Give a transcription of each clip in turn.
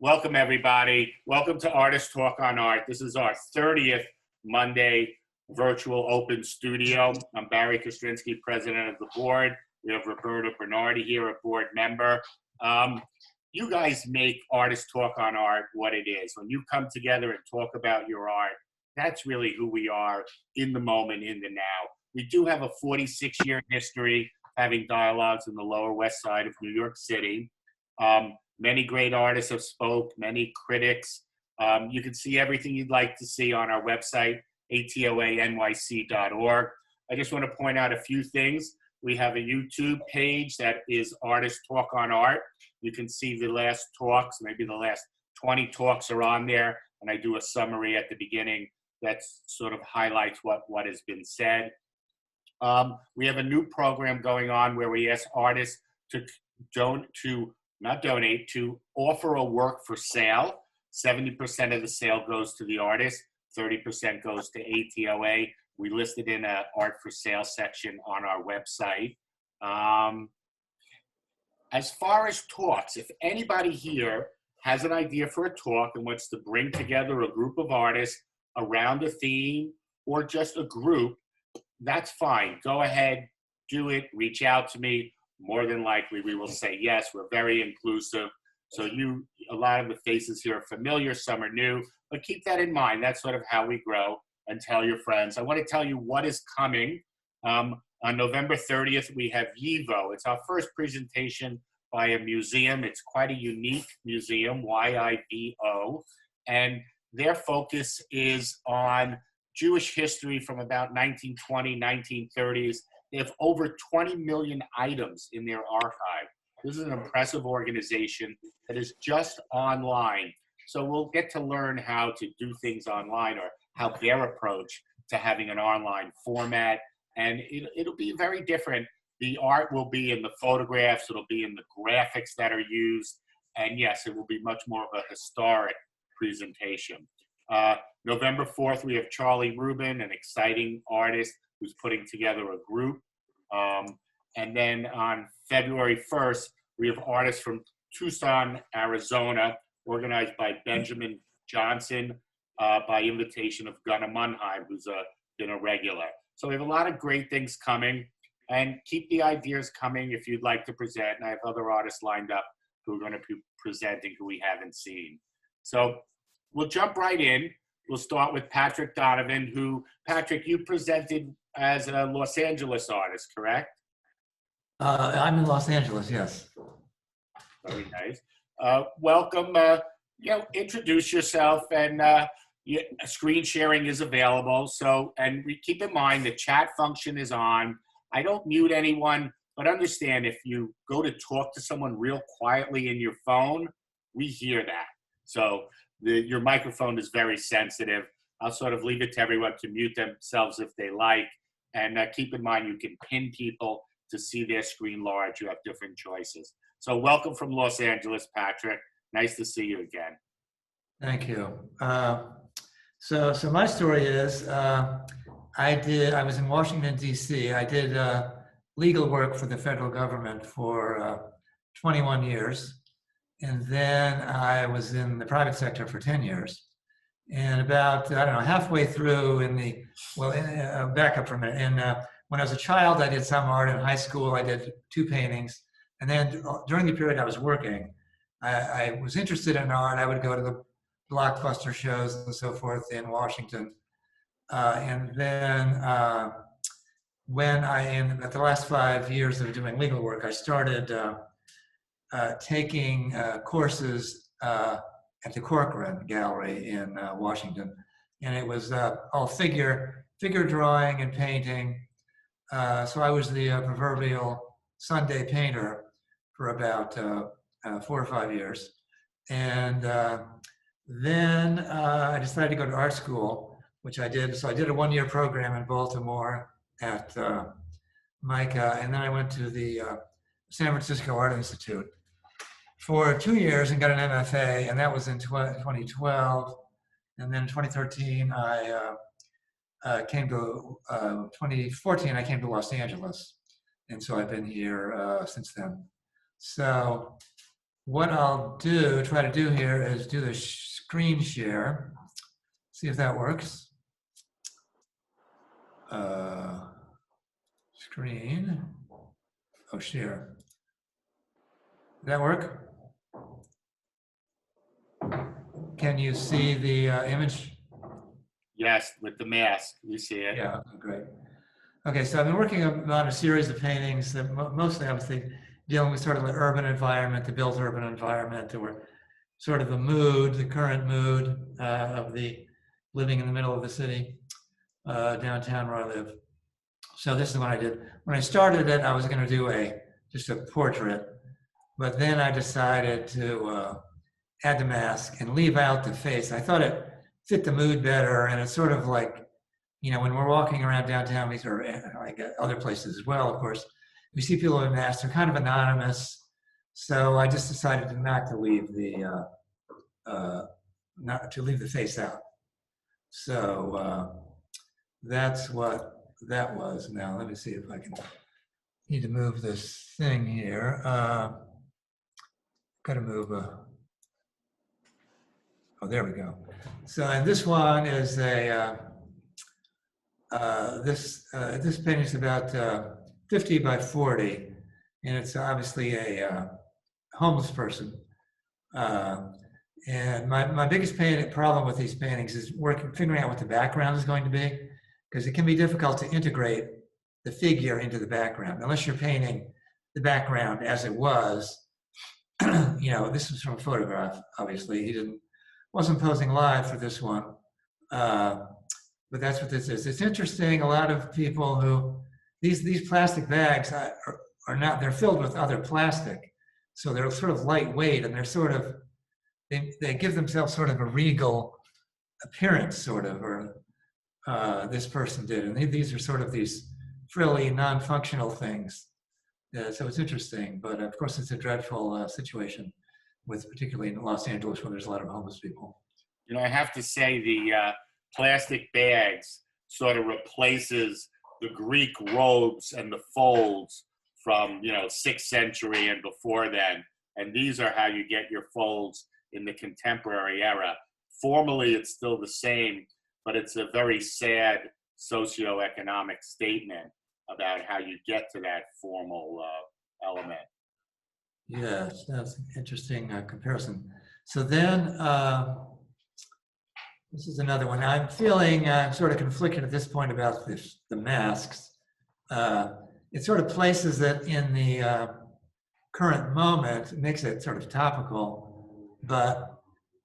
Welcome, everybody. Welcome to Artist Talk on Art. This is our 30th Monday virtual open studio. I'm Barry Kostrinsky, president of the board. We have Roberta Bernardi here, a board member. You guys make Artist Talk on Art what it is. When you come together and talk about your art, that's really who we are in the moment, in the now. We do have a 46-year history having dialogues in the Lower West Side of New York City. Many great artists have spoke, many critics. You can see everything you'd like to see on our website, atoanyc.org. I just want to point out a few things. We have a YouTube page that is Artist Talk on Art. You can see the last talks, maybe the last 20 talks are on there, and I do a summary at the beginning that sort of highlights what has been said. We have a new program going on where we ask artists to offer a work for sale. 70% of the sale goes to the artist, 30% goes to ATOA. We listed in an art for sale section on our website. As far as talks, if anybody here has an idea for a talk and wants to bring together a group of artists around a theme or just a group, that's fine. Go ahead, do it, reach out to me. More than likely, we will say yes. We're very inclusive. So a lot of the faces here are familiar, some are new, but keep that in mind. That's sort of how we grow, and tell your friends. I want to tell you what is coming. On November 30th, we have YIVO. It's our first presentation by a museum. It's quite a unique museum, YIVO, and their focus is on Jewish history from about 1920, 1930s. They have over 20 million items in their archive. This is an impressive organization that is just online. So we'll get to learn how to do things online, or how their approach to having an online format. And it'll be very different. The art will be in the photographs, it'll be in the graphics that are used. And yes, it will be much more of a historic presentation. November 4th, we have Charlie Rubin, an exciting artist who's putting together a group. And then on February 1st, we have artists from Tucson, Arizona, organized by Benjamin Johnson, by invitation of Gunnar Munheim, who's been a regular. So we have a lot of great things coming, and keep the ideas coming if you'd like to present. And I have other artists lined up who are going to be presenting who we haven't seen. So we'll jump right in. We'll start with Patrick Donovan, who, Patrick, you presented as a Los Angeles artist, correct? I'm in Los Angeles, yes. Very nice. Welcome. Introduce yourself, and screen sharing is available. So, and keep in mind the chat function is on. I don't mute anyone, but understand if you go to talk to someone real quietly in your phone, we hear that. So your microphone is very sensitive. I'll sort of leave it to everyone to mute themselves if they like. And keep in mind, you can pin people to see their screen large. You have different choices. So welcome from Los Angeles, Patrick. Nice to see you again. Thank you. So my story is, I was in Washington, D.C. I did legal work for the federal government for 21 years. And then I was in the private sector for 10 years. And about, halfway through back up for a minute. And when I was a child, I did some art. In high school, I did 2 paintings. And then during the period I was working, I was interested in art. I would go to the blockbuster shows and so forth in Washington. And then at the last 5 years of doing legal work, I started taking courses at the Corcoran Gallery in Washington. And it was all figure drawing and painting. So I was the proverbial Sunday painter for about 4 or 5 years. And then I decided to go to art school, which I did. So I did a 1-year program in Baltimore at MICA, and then I went to the San Francisco Art Institute for 2 years and got an MFA, and that was in 2012. And then in 2013, 2014, I came to Los Angeles. And so I've been here since then. So what I'll try to do here is do the screen share. See if that works. Screen. Oh, share. Did that work? Can you see the image? Yes, with the mask, you see it. Yeah, great. Okay, so I've been working on a series of paintings that mostly obviously dealing with sort of the urban environment, the built urban environment, or sort of the mood, the current mood of the living in the middle of the city, downtown where I live. So this is what I did. When I started it, I was going to do just a portrait, but then I decided to add the mask and leave out the face. I thought it fit the mood better, and it's sort of like, you know, when we're walking around downtown, or like other places as well, of course, we see people with masks. They're kind of anonymous, so I just decided not to leave the face out. So that's what that was. Now let me see if I can. Need to move this thing here. Got to move. Oh, there we go. So, and this one is this painting is about 50 by 40, and it's obviously a homeless person. And my biggest problem with these paintings is figuring out what the background is going to be, because it can be difficult to integrate the figure into the background unless you're painting the background as it was. You know, this was from a photograph. Obviously, he wasn't posing live for this one, but that's what this is. It's interesting. A lot of people who these plastic bags are not. They're filled with other plastic, so they're sort of lightweight, and they're sort of they give themselves sort of a regal appearance, sort of, or this person did, and these are sort of these frilly, non-functional things. So it's interesting, but of course it's a dreadful situation, particularly in Los Angeles where there's a lot of homeless people. You know, I have to say the plastic bags sort of replaces the Greek robes and the folds from, you know, 6th century and before then. And these are how you get your folds in the contemporary era. Formally, it's still the same, but it's a very sad socioeconomic statement about how you get to that formal element. Yes, that's an interesting comparison. So then, this is another one. I'm feeling sort of conflicted at this point about the masks. It sort of places it in the current moment, makes it sort of topical, but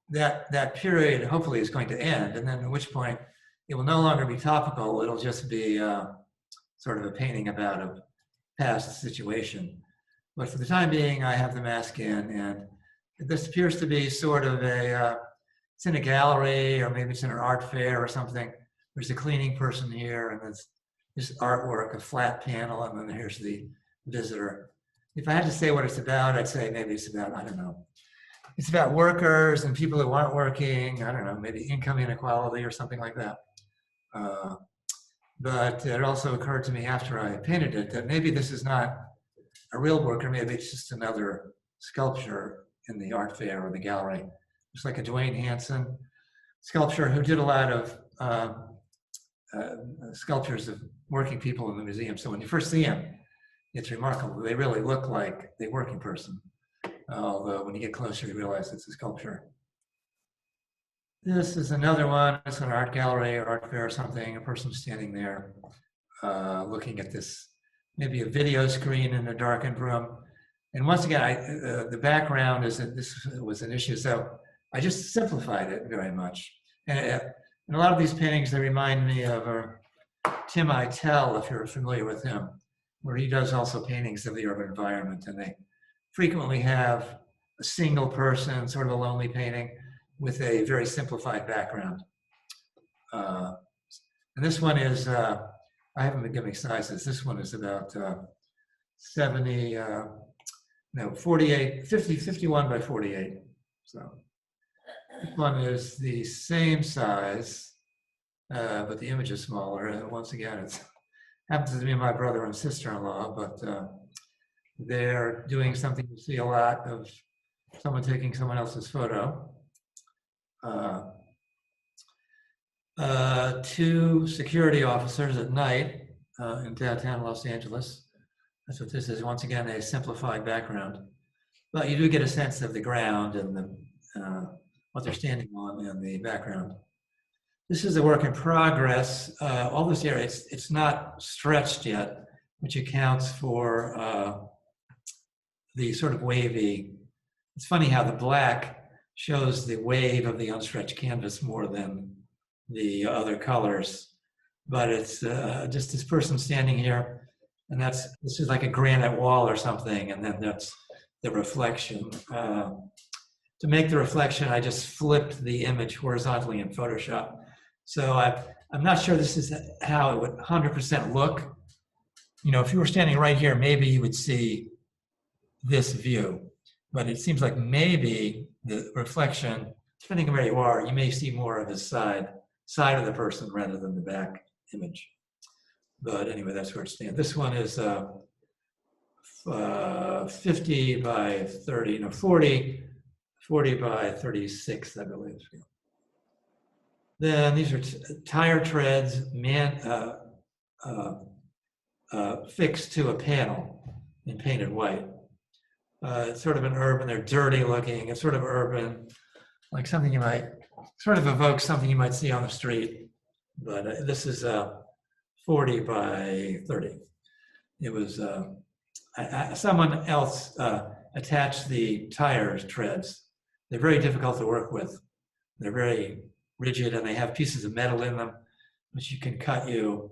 that period hopefully is going to end, and then at which point it will no longer be topical. It'll just be sort of a painting about a past situation. But for the time being, I have the mask in, and this appears to be sort of it's in a gallery, or maybe it's in an art fair or something. There's a cleaning person here, and there's this artwork, a flat panel, and then here's the visitor. If I had to say what it's about, I'd say maybe it's about, I don't know, it's about workers and people who aren't working, I don't know, maybe income inequality or something like that. But it also occurred to me after I painted it that maybe this is not a real worker, maybe it's just another sculpture in the art fair or the gallery. It's like a Dwayne Hansen sculptor who did a lot of sculptures of working people in the museum. So when you first see him, it's remarkable. They really look like the working person. Although when you get closer, you realize it's a sculpture. This is another one. It's an art gallery or art fair or something. A person standing there looking at this, maybe a video screen in a darkened room. And once again, the background is that this was an issue. So I just simplified it very much. And a lot of these paintings, they remind me of Tim Eitel, if you're familiar with him, where he does also paintings of the urban environment. And they frequently have a single person, sort of a lonely painting, with a very simplified background. And this one is, I haven't been giving sizes. This one is about 51 by 48. So this one is the same size, but the image is smaller. And once again, it happens to be my brother and sister-in-law, but they're doing something you see a lot of someone taking someone else's photo. Two security officers at night in downtown Los Angeles. That's what this is. Once again, a simplified background. But you do get a sense of the ground and what they're standing on in the background. This is a work in progress. All this area, it's not stretched yet, which accounts for the sort of wavy. It's funny how the black shows the wave of the unstretched canvas more than the other colors. But it's just this person standing here, and this is like a granite wall or something, and then that's the reflection. To make the reflection, I just flipped the image horizontally in Photoshop. So I'm not sure this is how it would 100% look. You know, if you were standing right here, maybe you would see this view. But it seems like maybe the reflection, depending on where you are, you may see more of the side of the person rather than the back image. But anyway, that's where it stands. This one is 50 by 30, no, 40 by 36, I believe. Then these are tire treads fixed to a panel and painted white. It's sort of an urban, they're dirty looking, it's sort of urban, like something you might, sort of evokes something you might see on the street. But this is 40 by 30. It was, someone else attached the tire treads. They're very difficult to work with. They're very rigid and they have pieces of metal in them, which you can cut you.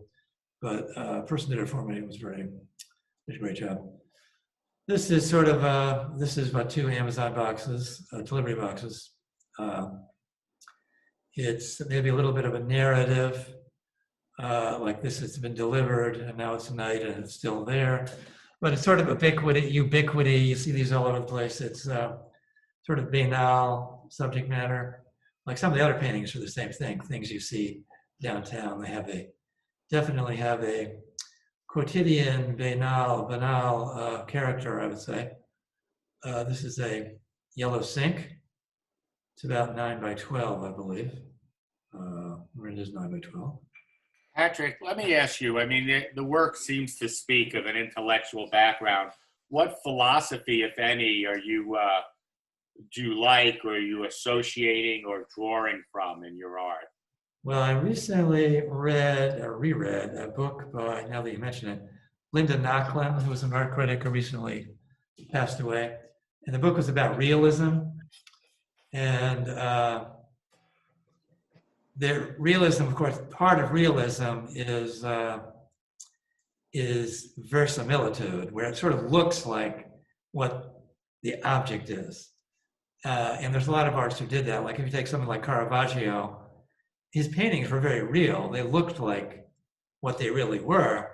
But a person did it for me. It was did a great job. This is sort of, this is about 2 Amazon boxes, delivery boxes. It's maybe a little bit of a narrative, like this has been delivered and now it's night and it's still there. But it's sort of ubiquity. You see these all over the place. It's sort of banal subject matter. Like some of the other paintings are the same thing, things you see downtown. They definitely have a quotidian, banal character, I would say. This is a yellow sink. It's about 9 by 12, I believe. Where it is 9 by 12. Patrick, let me ask you, I mean, the work seems to speak of an intellectual background. What philosophy, if any, do you like or are you associating or drawing from in your art? Well, I recently reread a book by, now that you mention it, Linda Nochlin, who was an art critic who recently passed away. And the book was about realism. And the realism, of course, part of realism is verisimilitude, where it sort of looks like what the object is. And there's a lot of artists who did that. Like if you take someone like Caravaggio, his paintings were very real. They looked like what they really were,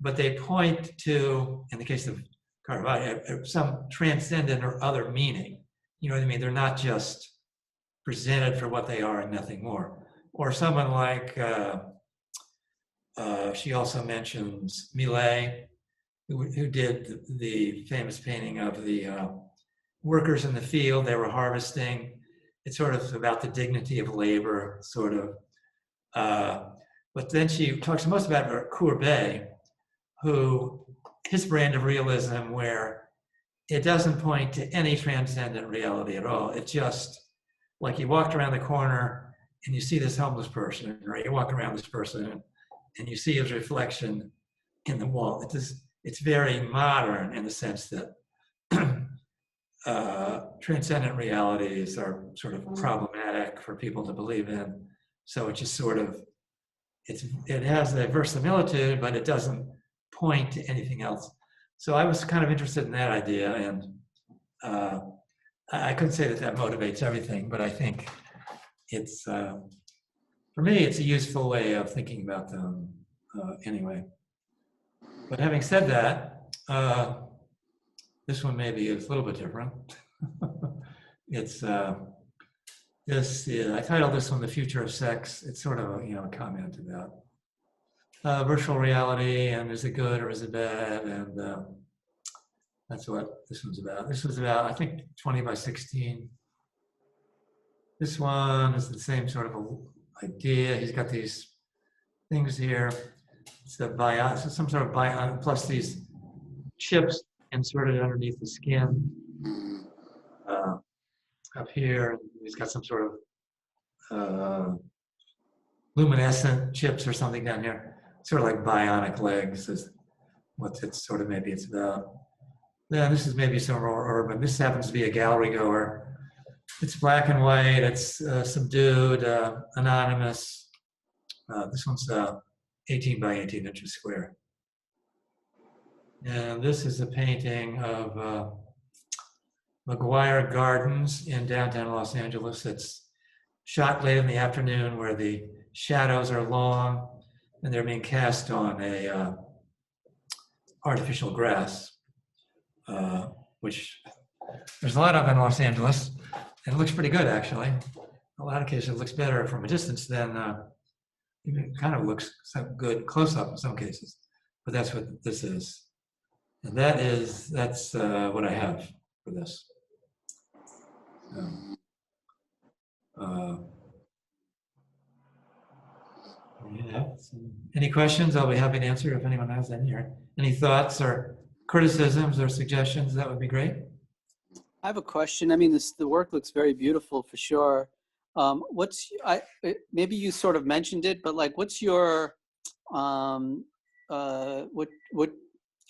but they point to, in the case of Caravaggio, some transcendent or other meaning. You know what I mean? They're not just presented for what they are and nothing more. Or someone like, she also mentions Millet, who did the famous painting of the workers in the field. They were harvesting. It's sort of about the dignity of labor, sort of. But then she talks most about Courbet, who his brand of realism, where it doesn't point to any transcendent reality at all. It's just like you walked around the corner and you see this homeless person, or you walk around this person and you see his reflection in the wall. It's very modern in the sense that transcendent realities are sort of problematic for people to believe in. So it just sort of, it has the verisimilitude, but it doesn't point to anything else. So I was kind of interested in that idea, and I couldn't say that motivates everything, but I think it's, for me, it's a useful way of thinking about them anyway. But having said that, this one maybe is a little bit different. It's I titled this one "The Future of Sex." It's sort of a comment about virtual reality and is it good or is it bad, and That's what this one's about. This was about, I think, 20 by 16. This one is the same sort of idea. He's got these things here. It's a bion, so some sort of bion, plus these chips inserted underneath the skin up here. He's got some sort of luminescent chips or something down here. Sort of like bionic legs is what it's sort of maybe it's about. Yeah, this is maybe some more urban. This happens to be a gallery goer. It's black and white. It's subdued, anonymous. This one's 18 by 18 inches square. And this is a painting of McGuire Gardens in downtown Los Angeles. It's shot late in the afternoon where the shadows are long and they're being cast on a artificial grass, which there's a lot of in Los Angeles. And it looks pretty good, actually. In a lot of cases, it looks better from a distance than it kind of looks good close up in some cases. But that's what this is. And that's what I have for this. Yeah. Any questions? I'll be happy to answer if anyone has any. Or any thoughts or criticisms or suggestions, that would be great. I have a question. I mean, the work looks very beautiful for sure. Maybe you sort of mentioned it, but like, what's your what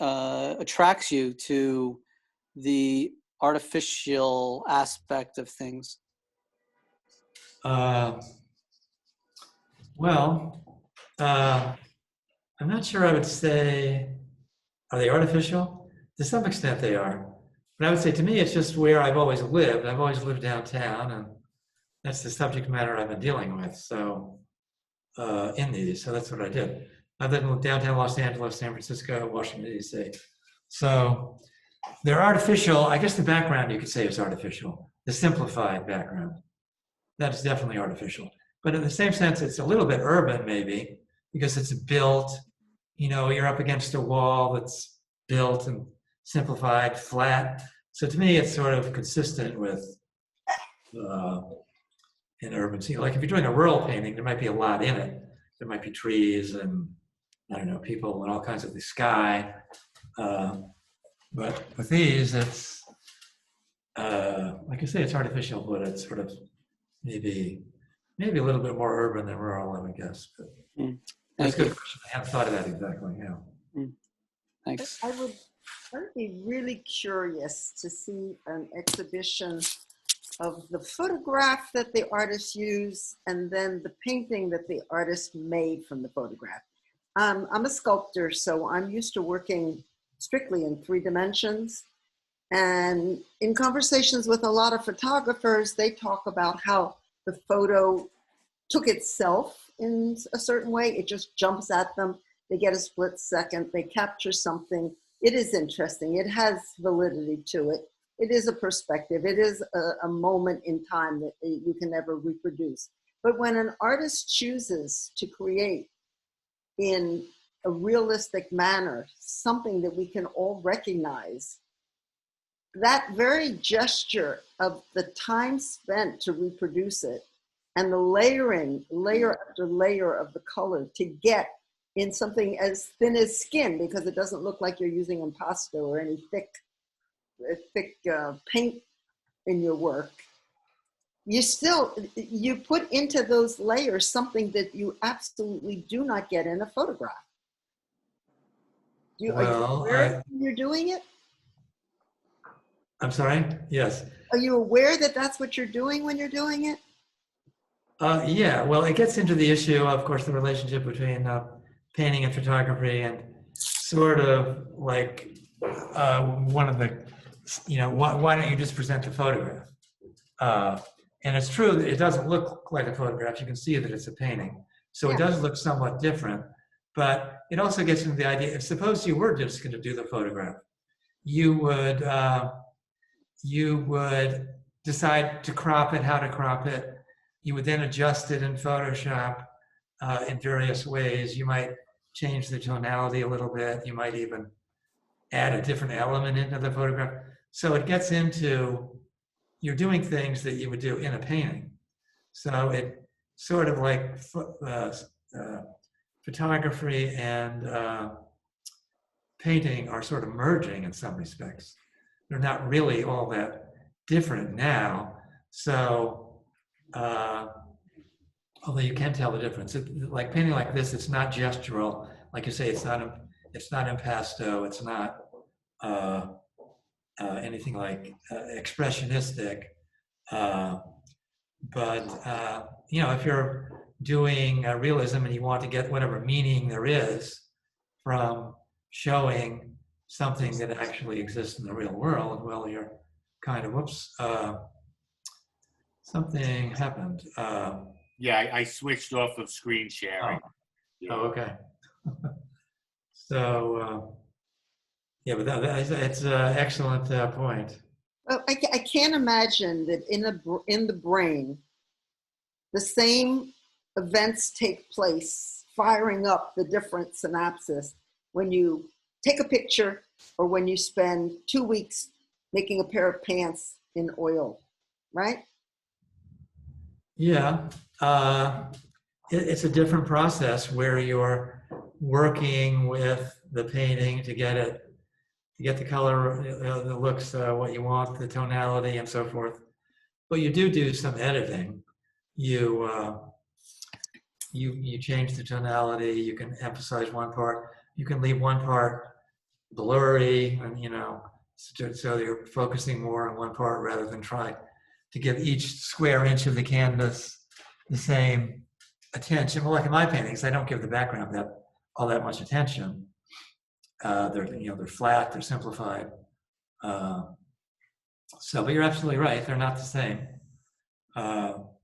attracts you to the artificial aspect of things? I'm not sure I would say, are they artificial? To some extent they are. But I would say to me, it's just where I've always lived. I've always lived downtown, and that's the subject matter I've been dealing with. So in these, so that's what I did. I've lived in downtown Los Angeles, San Francisco, Washington, D.C. So they're artificial. I guess the background you could say is artificial. The simplified background. That is definitely artificial. But in the same sense, it's a little bit urban maybe, because it's built, you're up against a wall that's built and simplified, flat. So to me, it's sort of consistent with an urban scene. Like if you're doing a rural painting, there might be a lot in it. There might be trees and, I don't know, people and all kinds of the sky. But with these, it's, like I say, it's artificial, but it's sort of maybe a little bit more urban than rural, I would guess. But that's a good question. I haven't thought of that exactly, yeah. Thanks. I would be really curious to see an exhibition of the photograph that the artist used and then the painting that the artist made from the photograph. I'm a sculptor, so I'm used to working strictly in 3 dimensions. And in conversations with a lot of photographers, they talk about how the photo took itself in a certain way. It just jumps at them. They get a split second. They capture something. It is interesting. It has validity to it. It is a perspective. It is a moment in time that you can never reproduce. But when an artist chooses to create in a realistic manner something that we can all recognize, that very gesture of the time spent to reproduce it and the layering, layer after layer of the color to get in something as thin as skin, because it doesn't look like you're using impasto or any thick paint in your work. You put into those layers something that you absolutely do not get in a photograph. Are you aware when you're doing it? I'm sorry? Yes. Are you aware that that's what you're doing when you're doing it? Yeah, well, it gets into the issue, of course, the relationship between painting and photography, and sort of like one of the, why don't you just present the photograph? And it's true that it doesn't look like a photograph. You can see that it's a painting. So It does look somewhat different, but it also gets into the idea, if suppose you were just going to do the photograph, you would decide to crop it, how to crop it. You would then adjust it in Photoshop in various ways. You might change the tonality a little bit. You might even add a different element into the photograph. So it gets into, you're doing things that you would do in a painting. So it sort of like photography and painting are sort of merging in some respects. They're not really all that different now. So, although you can tell the difference, like painting like this, it's not gestural. Like you say, it's not impasto. It's not anything like expressionistic. But you know, if you're doing realism and you want to get whatever meaning there is from showing something that actually exists in the real world, well, you're kind of, whoops, something happened. Yeah, I switched off of screen sharing. Oh, okay. So, yeah, but it's an excellent point. Well, I can't imagine that in the brain, the same events take place, firing up the different synapses when you take a picture or when you spend 2 weeks making a pair of pants in oil, right? Yeah, it's a different process where you're working with the painting to get the color, the looks, what you want, the tonality, and so forth. But you do some editing. You change the tonality. You can emphasize one part. You can leave one part blurry, and so you're focusing more on one part rather than try to give each square inch of the canvas the same attention. Well, like in my paintings, I don't give the background all that much attention. They're flat, they're simplified. But you're absolutely right; they're not the same. I'll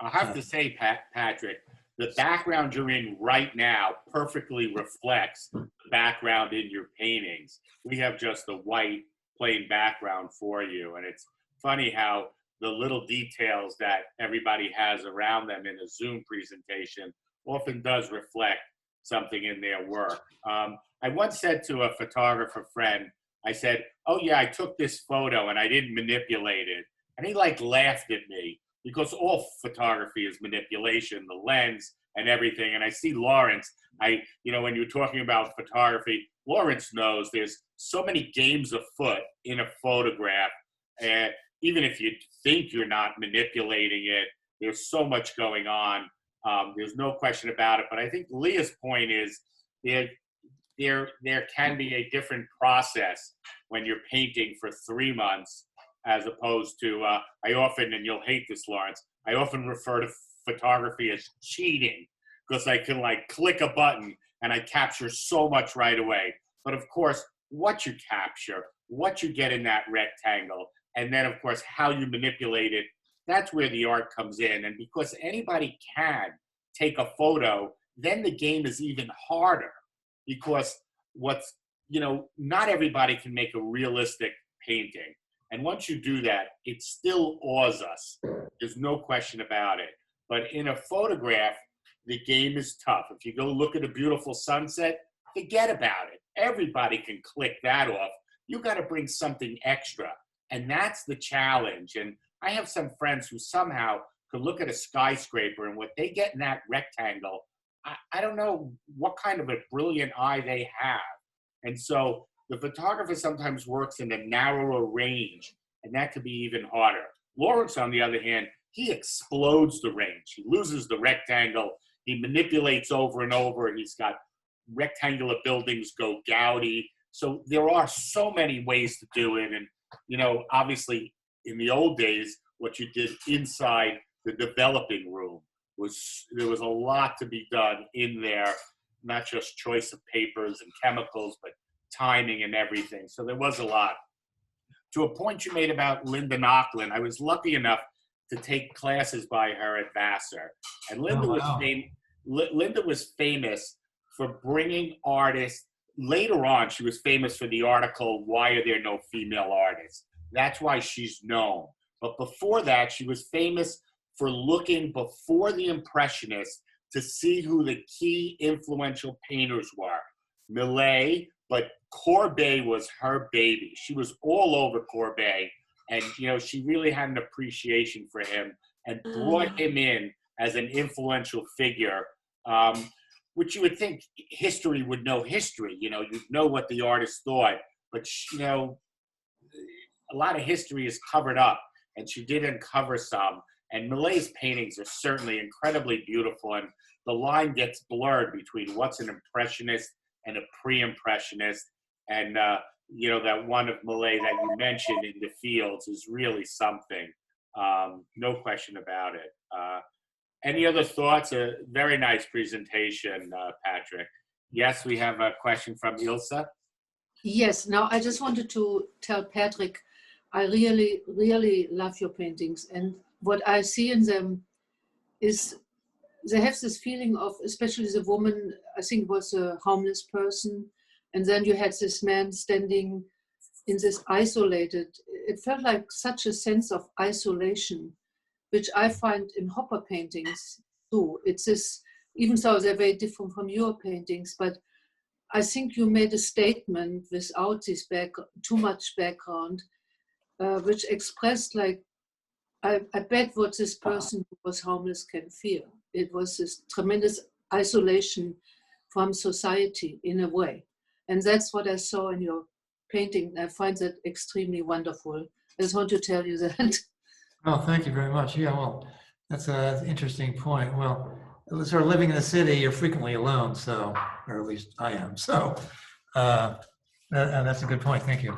have to say, Patrick, the background you're in right now perfectly reflects the background in your paintings. We have just a white, plain background for you, and it's funny how the little details that everybody has around them in a Zoom presentation often does reflect something in their work. I once said to a photographer friend, I said, "Oh yeah, I took this photo and I didn't manipulate it." And he laughed at me because all photography is manipulation, the lens and everything. And I see Lawrence, when you're talking about photography, Lawrence knows there's so many games afoot in a photograph. And even if you think you're not manipulating it, there's so much going on. There's no question about it. But I think Leah's point is there can be a different process when you're painting for 3 months as opposed to, I often, and you'll hate this, Lawrence, I often refer to photography as cheating because I can click a button and I capture so much right away. But of course, what you capture, what you get in that rectangle, and then of course, how you manipulate it, that's where the art comes in. And because anybody can take a photo, then the game is even harder because not everybody can make a realistic painting. And once you do that, it still awes us. There's no question about it. But in a photograph, the game is tough. If you go look at a beautiful sunset, forget about it. Everybody can click that off. You got to bring something extra. And that's the challenge. And I have some friends who somehow could look at a skyscraper and what they get in that rectangle, I don't know what kind of a brilliant eye they have. And so the photographer sometimes works in a narrower range, and that could be even harder. Lawrence, on the other hand, he explodes the range. He loses the rectangle. He manipulates over and over. He's got rectangular buildings go gaudy. So there are so many ways to do it. And, obviously in the old days, what you did inside the developing room there was a lot to be done in there, not just choice of papers and chemicals, but timing and everything. So there was a lot. To a point you made about Linda Nochlin, I was lucky enough to take classes by her at Vassar. And Linda was famous for bringing artists. Later on, she was famous for the article, "Why Are There No Female Artists?" That's why she's known. But before that, she was famous for looking before the Impressionists to see who the key influential painters were. Millet, but Courbet was her baby. She was all over Courbet, and she really had an appreciation for him and brought him in as an influential figure, which you would think history would know history. You'd know what the artist thought, but a lot of history is covered up, and she did uncover some. And Millet's paintings are certainly incredibly beautiful, and the line gets blurred between what's an impressionist and a pre-impressionist. And that one of Millet that you mentioned in the fields is really something. No question about it. Any other thoughts? A very nice presentation, Patrick. Yes, we have a question from Ilse. Yes, now I just wanted to tell Patrick, I really, really love your paintings. And what I see in them is they have this feeling of, especially the woman, I think it was a homeless person. And then you had this man standing in this isolated, it felt like such a sense of isolation, which I find in Hopper paintings too. It's this, even though they're very different from your paintings, but I think you made a statement without this too much background, which expressed like, I bet what this person who was homeless can feel. It was this tremendous isolation from society in a way. And that's what I saw in your painting. I find that extremely wonderful. I just want to tell you that. Oh, thank you very much. Yeah, well, that's an interesting point. Well, sort of living in the city, you're frequently alone, so, or at least I am. So that's a good point. Thank you.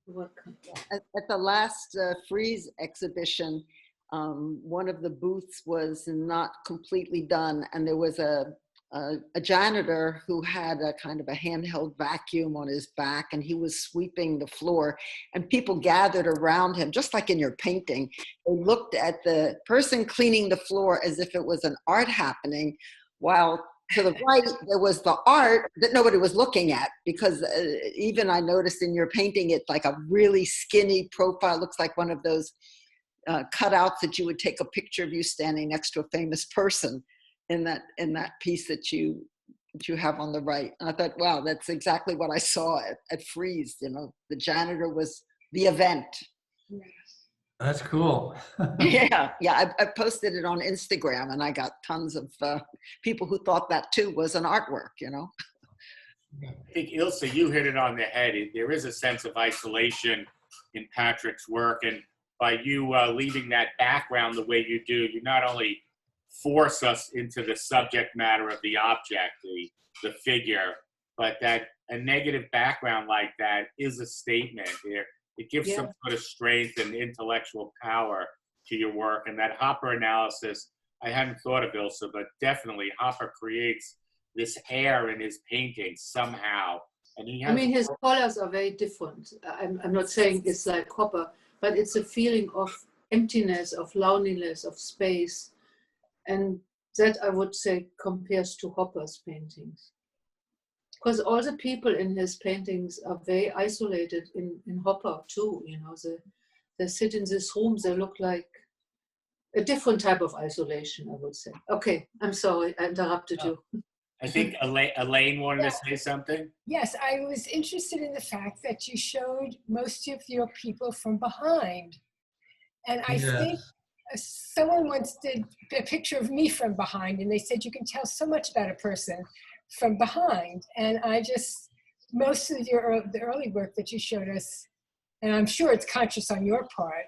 Welcome. At the last Frieze exhibition, one of the booths was not completely done, and there was a janitor who had a kind of a handheld vacuum on his back, and he was sweeping the floor, and people gathered around him, just like in your painting. They looked at the person cleaning the floor as if it was an art happening, while to the right there was the art that nobody was looking at, because even I noticed in your painting, it's like a really skinny profile, looks like one of those cutouts that you would take a picture of you standing next to a famous person in that piece that you have on the right. And I thought, wow, that's exactly what I saw at Frieze. The janitor was the event. That's cool. Yeah, I posted it on Instagram, and I got tons of people who thought that too was an artwork. I think, Ilse, you hit it on the head. There is a sense of isolation in Patrick's work, and by you leaving that background the way you do, you not only force us into the subject matter of the object, the figure, but that a negative background like that is a statement. It gives some sort of strength and intellectual power to your work. And that Hopper analysis, I hadn't thought of, Ilse, but definitely Hopper creates this air in his paintings somehow. And he has, his colors are very different. I'm not saying it's like Hopper, but it's a feeling of emptiness, of loneliness, of space. And that, I would say, compares to Hopper's paintings. Because all the people in his paintings are very isolated in Hopper too. They sit in this room, they look like a different type of isolation, I would say. Okay, I'm sorry, I interrupted you. I think Elaine wanted to say something. Yes, I was interested in the fact that you showed most of your people from behind. And I think someone once did a picture of me from behind, and they said you can tell so much about a person from behind. And most of the early work that you showed us, and I'm sure it's conscious on your part.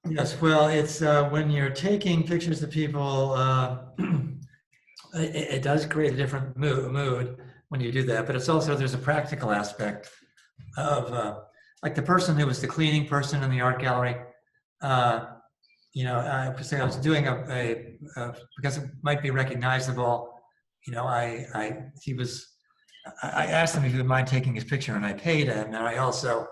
Yes, well, it's when you're taking pictures of people, it does create a different mood when you do that, but it's also, there's a practical aspect of, like the person who was the cleaning person in the art gallery, I was doing because it might be recognizable, I asked him if he would mind taking his picture, and I paid him, and I also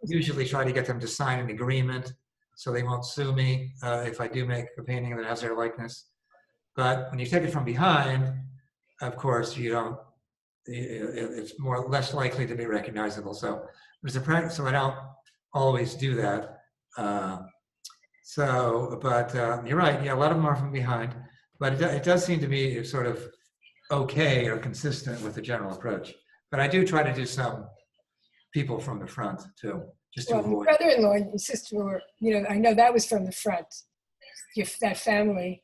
usually try to get them to sign an agreement so they won't sue me if I do make a painting that has their likeness. But when you take it from behind, of course, it's less likely to be recognizable. So there's a practice, so I don't always do that. But you're right, yeah, a lot of them are from behind, but it does seem to be sort of okay or consistent with the general approach. But I do try to do some people from the front too, just to Well, your avoid. brother-in-law and your sister were, I know that was from the front. That family.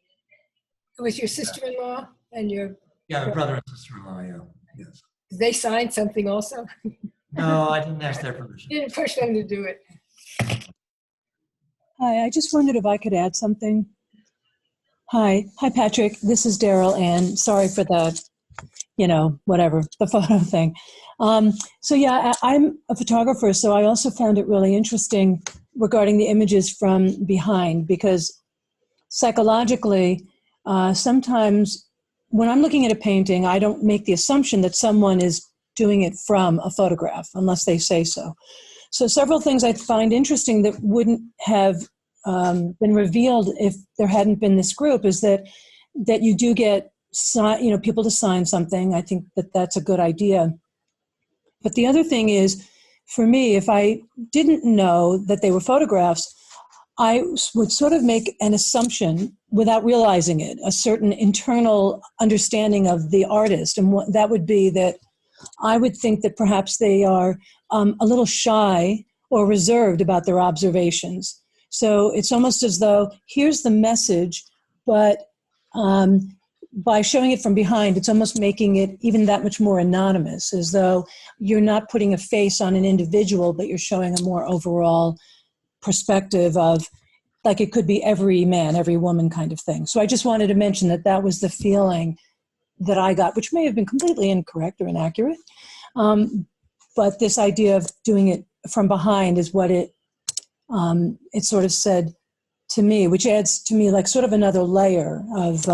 It was your sister-in-law and your. Yeah, my brother and sister-in-law, yeah, yes. Did they sign something also? No, I didn't ask their permission. You didn't push them to do it. Hi, I just wondered if I could add something. Hi, Patrick. This is Daryl, and sorry for the, whatever, the photo thing. So yeah, I'm a photographer, so I also found it really interesting regarding the images from behind, because psychologically, sometimes when I'm looking at a painting, I don't make the assumption that someone is doing it from a photograph unless they say so. So several things I find interesting that wouldn't have been revealed if there hadn't been this group is that you do get people to sign something. I think that that's a good idea. But the other thing is, for me, if I didn't know that they were photographs, I would sort of make an assumption without realizing it, a certain internal understanding of the artist. And what that would be that I would think that perhaps they are a little shy or reserved about their observations. So it's almost as though here's the message, but by showing it from behind, it's almost making it even that much more anonymous, as though you're not putting a face on an individual, but you're showing a more overall perspective of, like, it could be every man, every woman kind of thing. So I just wanted to mention that that was the feeling that I got, which may have been completely incorrect or inaccurate. But this idea of doing it from behind is what it sort of said to me, which adds to me like sort of another layer of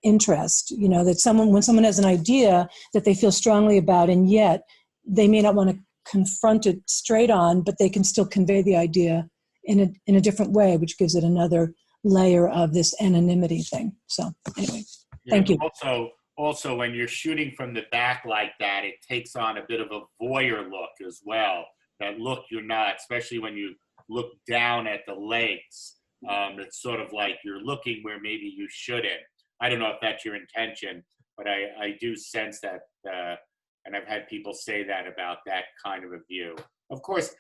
interest, that when someone has an idea that they feel strongly about, and yet they may not want to confront it straight on, but they can still convey the idea in a different way, which gives it another layer of this anonymity thing. So anyway, thank you. Also, when you're shooting from the back like that, it takes on a bit of a voyeur look as well. That look you're not, especially when you look down at the legs. It's sort of like you're looking where maybe you shouldn't. I don't know if that's your intention, but I do sense that, and I've had people say that about that kind of a view. Of course,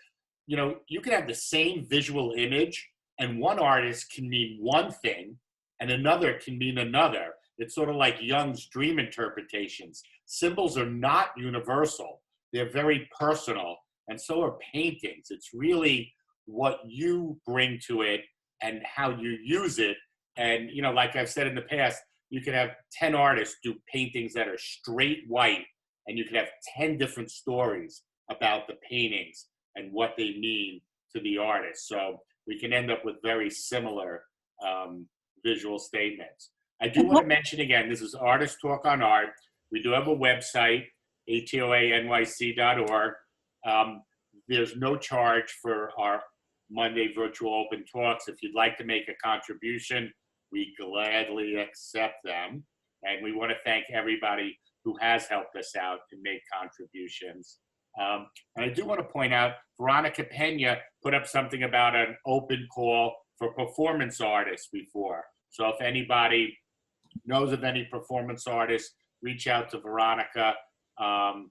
you can have the same visual image, and one artist can mean one thing, and another can mean another. It's sort of like Jung's dream interpretations. Symbols are not universal. They're very personal, and so are paintings. It's really what you bring to it and how you use it. And, like I've said in the past, you could have 10 artists do paintings that are straight white, and you could have 10 different stories about the paintings and what they mean to the artist. So we can end up with very similar visual statements. I do want to mention again, this is Artist Talk on Art. We do have a website, atoanyc.org. There's no charge for our Monday virtual open talks. If you'd like to make a contribution, we gladly accept them. And we want to thank everybody who has helped us out to make contributions. And I do want to point out, Veronica Pena put up something about an open call for performance artists before. So if anybody knows of any performance artists, reach out to Veronica. I'm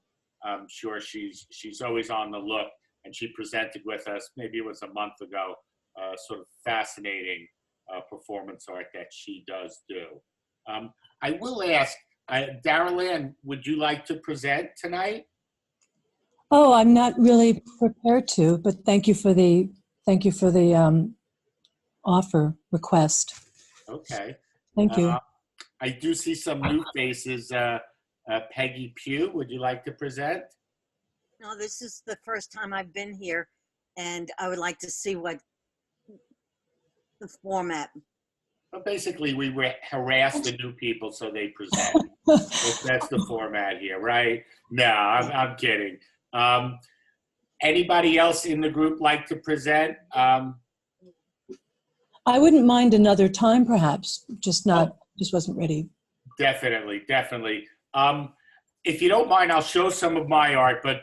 sure she's always on the look, and she presented with us, maybe it was a month ago, sort of fascinating performance art that she does do. I will ask, Darrell Ann, would you like to present tonight? Oh, I'm not really prepared to, but thank you for the offer request. Okay. Thank you. I do see some new faces. Peggi Pugh, would you like to present? No, this is the first time I've been here, and I would like to see what the format. Well, basically, we harass the new people so they present. That's the format here, right? No, I'm kidding. Anybody else in the group like to present? I wouldn't mind another time, perhaps. Just wasn't ready. Definitely. If you don't mind, I'll show some of my art, but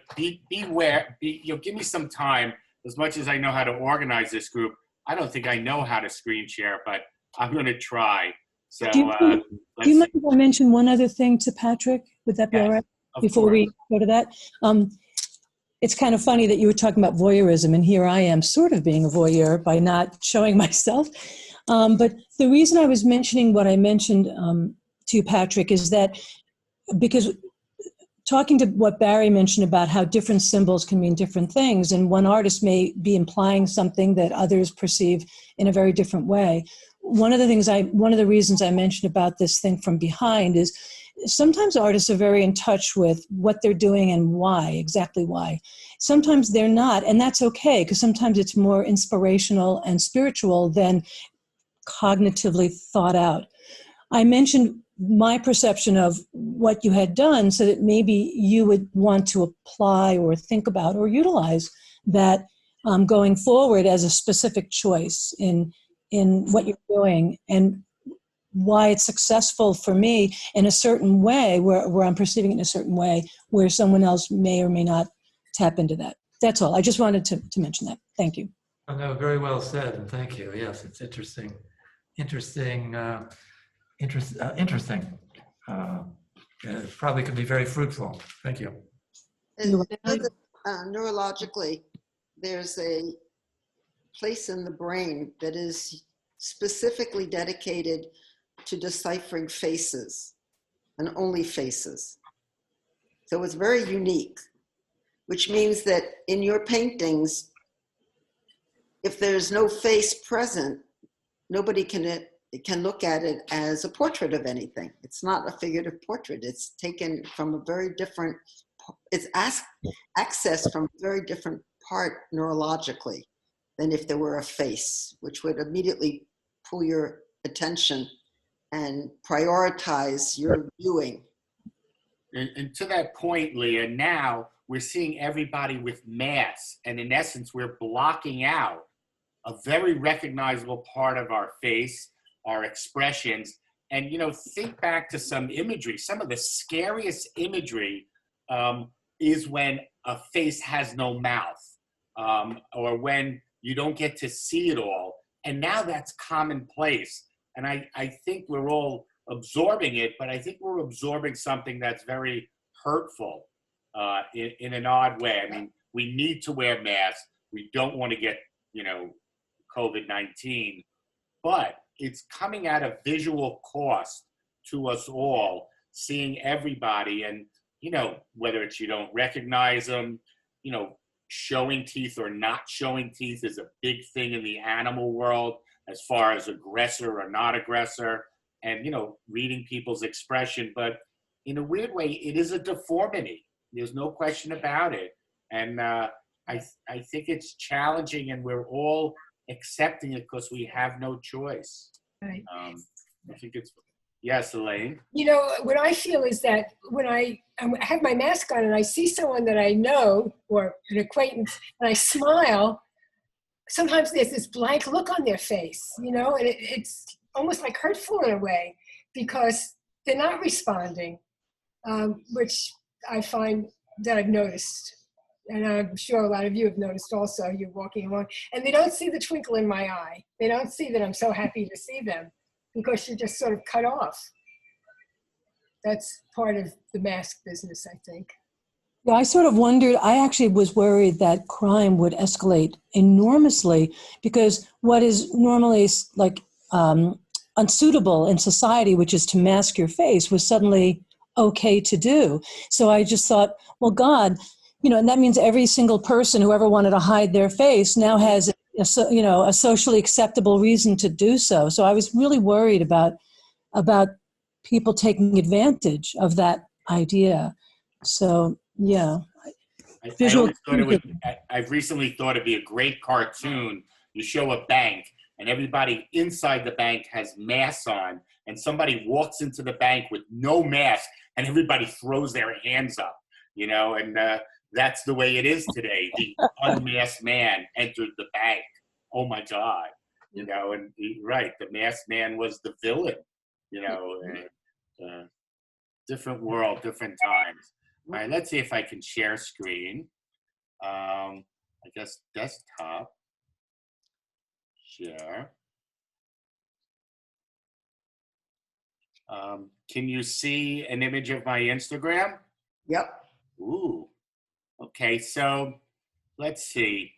beware. Give me some time. As much as I know how to organize this group, I don't think I know how to screen share, but I'm going to try. So Do you, do let's you see. mind if I mention one other thing to Patrick? Would that be all Yes, right? of Before course. we go to that? It's kind of funny that you were talking about voyeurism, and here I am sort of being a voyeur by not showing myself. But the reason I was mentioning what I mentioned to you, Patrick, is that because talking to what Barry mentioned about how different symbols can mean different things, and one artist may be implying something that others perceive in a very different way. One of the reasons I mentioned about this thing from behind is sometimes artists are very in touch with what they're doing and why, exactly why. Sometimes they're not, and that's okay, because sometimes it's more inspirational and spiritual than cognitively thought out. I mentioned my perception of what you had done so that maybe you would want to apply or think about or utilize that going forward as a specific choice in what you're doing and why it's successful for me in a certain way where I'm perceiving it in a certain way where someone else may or may not tap into that. That's all. I just wanted to mention that. Thank you. Oh, no, very well said, and thank you. Yes, it's interesting. Interesting. It probably could be very fruitful. Thank you. And you know that, neurologically, there's a place in the brain that is specifically dedicated to deciphering faces and only faces. So it's very unique, which means that in your paintings, if there's no face present, nobody can look at it as a portrait of anything. It's not a figurative portrait. It's taken from a very different, it's accessed from a very different part neurologically than if there were a face, which would immediately pull your attention and prioritize your viewing. And to that point, Leah, now we're seeing everybody with masks, and in essence, we're blocking out a very recognizable part of our face, our expressions. And, you know, think back to some imagery. Some of the scariest imagery is when a face has no mouth, or when you don't get to see it all. And now that's commonplace. And I think we're all absorbing it, but I think we're absorbing something that's very hurtful in an odd way. I mean, we need to wear masks. We don't want to get, you know, COVID-19, but it's coming at a visual cost to us all, seeing everybody. And, you know, whether it's you don't recognize them, you know, showing teeth or not showing teeth is a big thing in the animal world as far as aggressor or not aggressor, and, you know, reading people's expression. But in a weird way, it is a deformity. There's no question about it. And I think it's challenging, and we're all accepting it because we have no choice. Right. I think it's, yes, Elaine? You know, what I feel is that when I have my mask on and I see someone that I know or an acquaintance and I smile, sometimes there's this blank look on their face, you know, and it's almost like hurtful in a way because they're not responding, which I find that I've noticed. And I'm sure a lot of you have noticed also, you're walking along, and they don't see the twinkle in my eye. They don't see that I'm so happy to see them because you're just sort of cut off. That's part of the mask business, I think. Yeah, I sort of wondered, I actually was worried that crime would escalate enormously because what is normally like unsuitable in society, which is to mask your face, was suddenly okay to do. So I just thought, well, God, you know, and that means every single person who ever wanted to hide their face now has a socially acceptable reason to do so. So I was really worried about people taking advantage of that idea. So yeah. I always thought it would, I've recently thought it'd be a great cartoon. You show a bank and everybody inside the bank has masks on, and somebody walks into the bank with no mask and everybody throws their hands up, you know, and that's the way it is today. The unmasked man entered the bank. Oh my God, you know, and right, the masked man was the villain, you know, different world, different times. All right, let's see if I can share screen. I guess desktop, share. Can you see an image of my Instagram? Yep. Ooh. Okay, so let's see.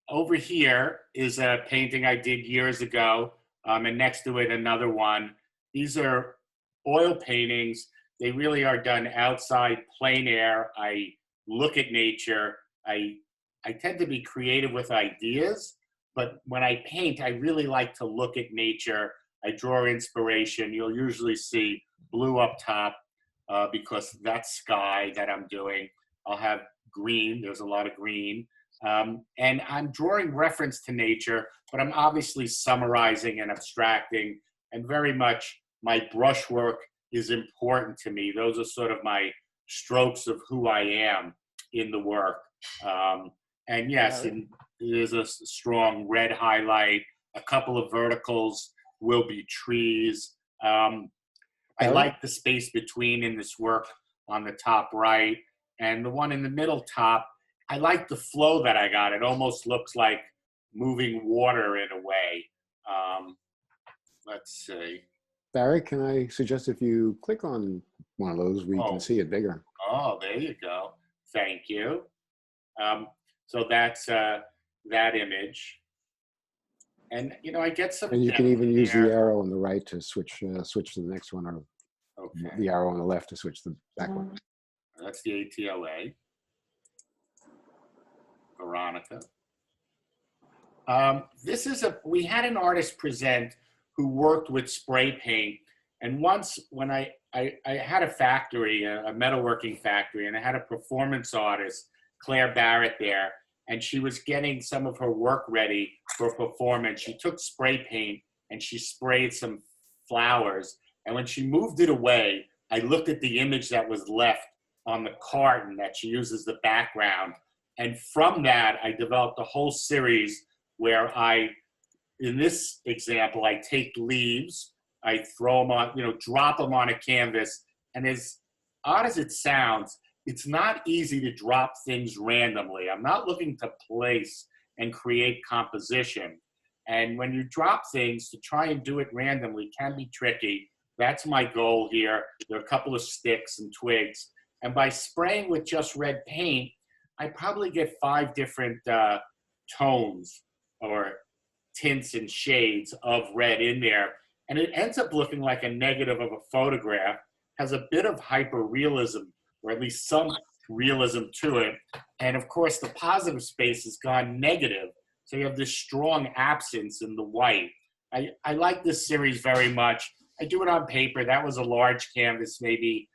Over here is a painting I did years ago, and next to it, another one. These are oil paintings. They really are done outside, plein air. I look at nature. I tend to be creative with ideas, but when I paint, I really like to look at nature. I draw inspiration. You'll usually see blue up top because that's sky that I'm doing. I'll have green. There's a lot of green. And I'm drawing reference to nature, but I'm obviously summarizing and abstracting, and very much my brushwork is important to me. Those are sort of my strokes of who I am in the work. And yes, and there's a strong red highlight. A couple of verticals will be trees. I like the space between in this work on the top right, and the one in the middle top, I like the flow that I got. It almost looks like moving water in a way. Let's see. Barry, can I suggest if you click on one of those, we can see it bigger. Oh, there you go. Thank you. So that's that image. And, you know, I get some. And you can even use the arrow on the right to switch to the next one, or the arrow on the left to switch the back one. That's the ATOA. Veronica. This is we had an artist present who worked with spray paint. And once when I had a factory, a metalworking factory, and I had a performance artist, Claire Barrett, there, and she was getting some of her work ready for performance. She took spray paint and she sprayed some flowers. And when she moved it away, I looked at the image that was left on the carton that she used as the background. And from that, I developed a whole series where in this example, I take leaves, I throw them on, drop them on a canvas. And as odd as it sounds, it's not easy to drop things randomly. I'm not looking to place and create composition. And when you drop things, to try and do it randomly can be tricky. That's my goal here. There are a couple of sticks and twigs. And by spraying with just red paint, I probably get 5 different tones or tints and shades of red in there. And it ends up looking like a negative of a photograph, has a bit of hyper-realism, or at least some realism to it. And of course, the positive space has gone negative. So you have this strong absence in the white. I like this series very much. I do it on paper. That was a large canvas, maybe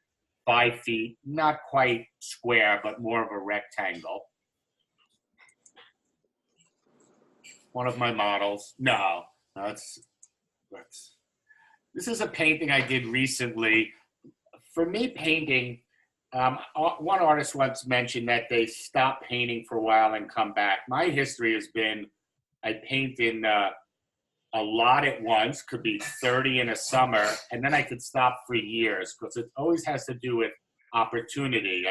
5 feet, not quite square, but more of a rectangle. One of my models. No, this is a painting I did recently. For me, painting, one artist once mentioned that they stop painting for a while and come back. My history has been, I paint in a lot at once, could be 30 in a summer, and then I could stop for years, because it always has to do with opportunity.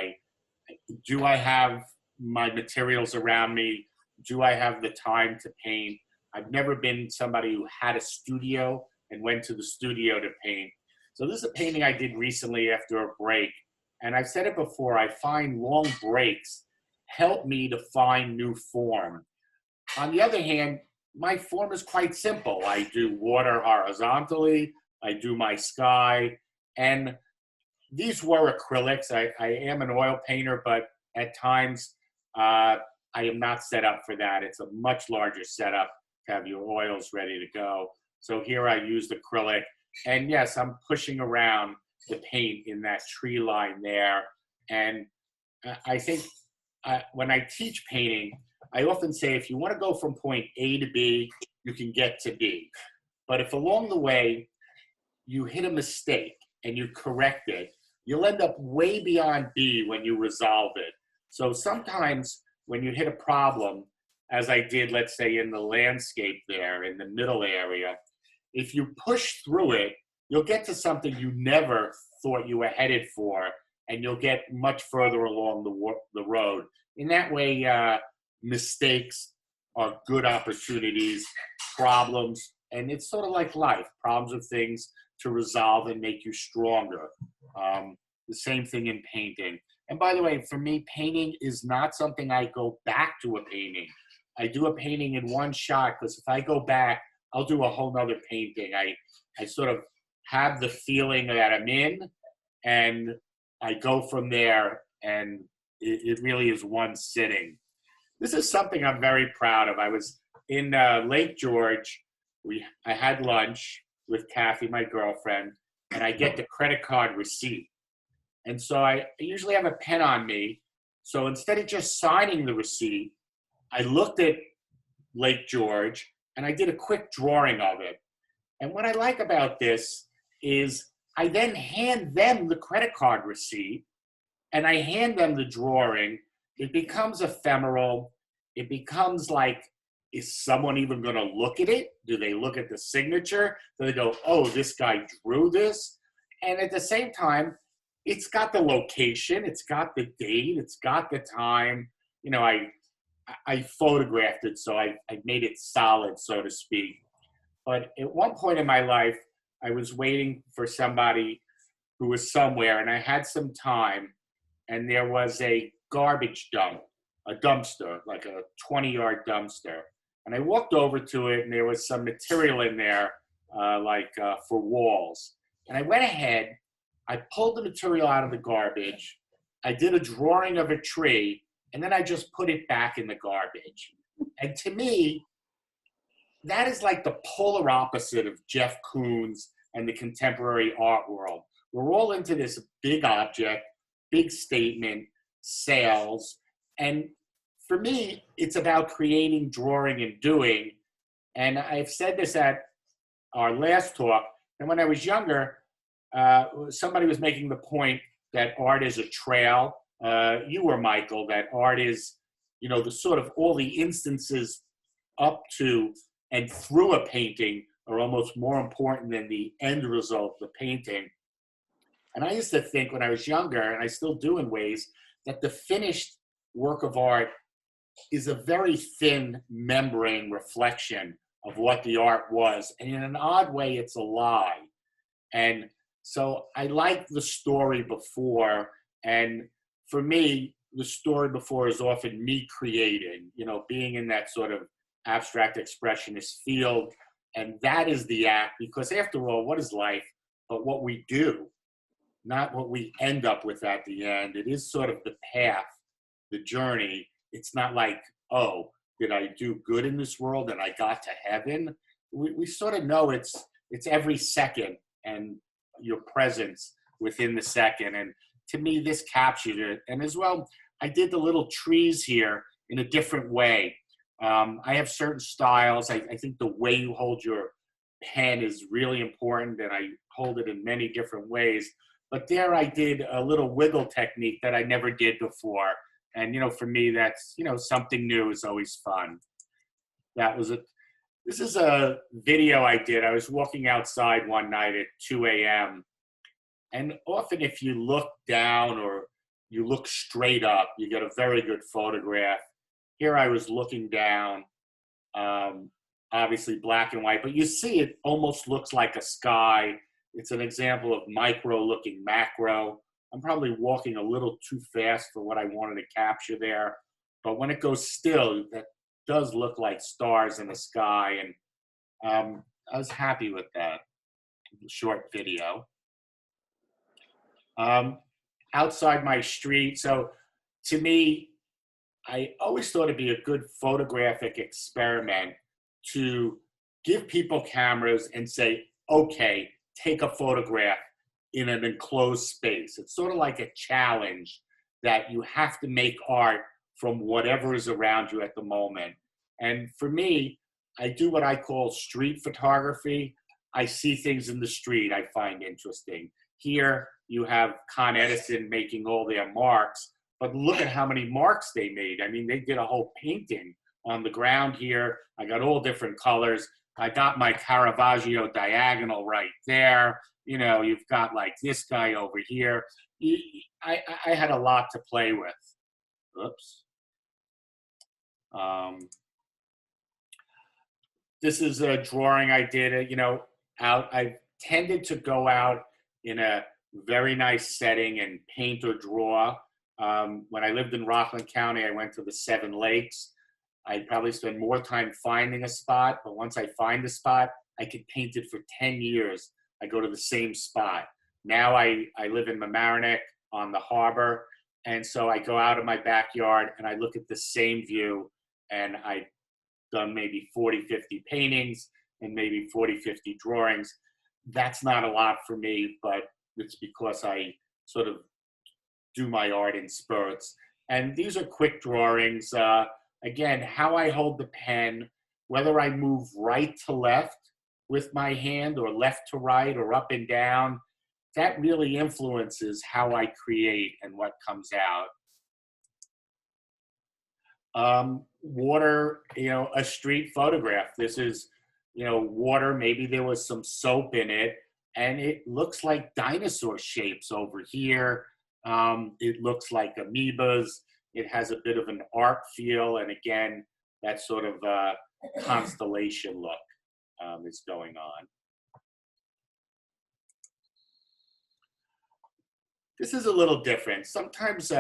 Do I have my materials around me? Do I have the time to paint? I've never been somebody who had a studio and went to the studio to paint. So this is a painting I did recently after a break. And I've said it before, I find long breaks help me to find new form. On the other hand, my form is quite simple. I do water horizontally, I do my sky, and these were acrylics. I am an oil painter, but at times I am not set up for that. It's a much larger setup to have your oils ready to go. So here I used acrylic, and yes, I'm pushing around the paint in that tree line there. And I think when I teach painting, I often say if you want to go from point A to B, you can get to B. But if along the way you hit a mistake and you correct it, you'll end up way beyond B when you resolve it. So sometimes when you hit a problem, as I did, let's say in the landscape there, in the middle area, if you push through it, you'll get to something you never thought you were headed for, and you'll get much further along the road. In that way, mistakes are good opportunities. Problems And it's sort of like life, problems are things to resolve and make you stronger. The same thing in painting. And by the way, for me, painting is not something I go back to a painting. I do a painting in one shot, because if I go back, I'll do a whole nother painting. I sort of have the feeling that I'm in, and I go from there, and it really is one sitting. This is something I'm very proud of. I was in Lake George. I had lunch with Kathy, my girlfriend, and I get the credit card receipt. And so I usually have a pen on me. So instead of just signing the receipt, I looked at Lake George and I did a quick drawing of it. And what I like about this is I then hand them the credit card receipt and I hand them the drawing. It becomes ephemeral. It becomes like, is someone even going to look at it? Do they look at the signature? Do they go, oh, this guy drew this? And at the same time, it's got the location, it's got the date, it's got the time. You know, I photographed it, so I made it solid, so to speak. But at one point in my life, I was waiting for somebody who was somewhere, and I had some time, and there was a garbage dump, a dumpster, like a 20-yard dumpster. And I walked over to it, and there was some material in there, for walls. And I went ahead, I pulled the material out of the garbage, I did a drawing of a tree, and then I just put it back in the garbage. And to me, that is like the polar opposite of Jeff Koons and the contemporary art world. We're all into this big object, big statement, sales. And for me, it's about creating, drawing, and doing. And I've said this at our last talk, and when I was younger, somebody was making the point that art is a trail. You were, Michael, that art is, you know, the sort of all the instances up to and through a painting are almost more important than the end result of the painting. And I used to think when I was younger, and I still do in ways, that the finished work of art is a very thin membrane reflection of what the art was. And in an odd way, it's a lie. And so I like the story before. And for me, the story before is often me creating, you know, being in that sort of abstract expressionist field. And that is the act, because after all, what is life but what we do, not what we end up with at the end. It is sort of the path, the journey. It's not like, oh, did I do good in this world and I got to heaven? We sort of know it's every second and your presence within the second. And to me, this captured it. And as well, I did the little trees here in a different way. I have certain styles. I think the way you hold your pen is really important, and I hold it in many different ways. But there I did a little wiggle technique that I never did before. And, you know, for me, that's, you know, something new is always fun. This is a video I did. I was walking outside one night at 2 a.m. And often if you look down or you look straight up, you get a very good photograph. Here I was looking down, obviously black and white, but you see it almost looks like a sky. It's an example of micro looking macro. I'm probably walking a little too fast for what I wanted to capture there. But when it goes still, that does look like stars in the sky. And I was happy with that short video. Outside my street. So to me, I always thought it'd be a good photographic experiment to give people cameras and say, okay, take a photograph in an enclosed space. It's sort of like a challenge that you have to make art from whatever is around you at the moment. And for me, I do what I call street photography. I see things in the street I find interesting. Here you have Con Edison making all their marks, but look at how many marks they made. I mean, they did a whole painting on the ground here. I got all different colors. I got my Caravaggio diagonal right there. You know, you've got like this guy over here. I had a lot to play with. Oops. This is a drawing I did, out. I tended to go out in a very nice setting and paint or draw. When I lived in Rockland County, I went to the 7 Lakes. I'd probably spend more time finding a spot, but once I find a spot, I could paint it for 10 years. I go to the same spot. Now I live in Mamaroneck on the harbor, and so I go out of my backyard and I look at the same view, and I've done maybe 40, 50 paintings and maybe 40, 50 drawings. That's not a lot for me, but it's because I sort of do my art in spurts. And these are quick drawings. Again, how I hold the pen, whether I move right to left with my hand or left to right or up and down, that really influences how I create and what comes out. Water, a street photograph. This is, water, maybe there was some soap in it, and it looks like dinosaur shapes over here. It looks like amoebas. It has a bit of an art feel, and again, that sort of constellation look is going on. This is a little different. Sometimes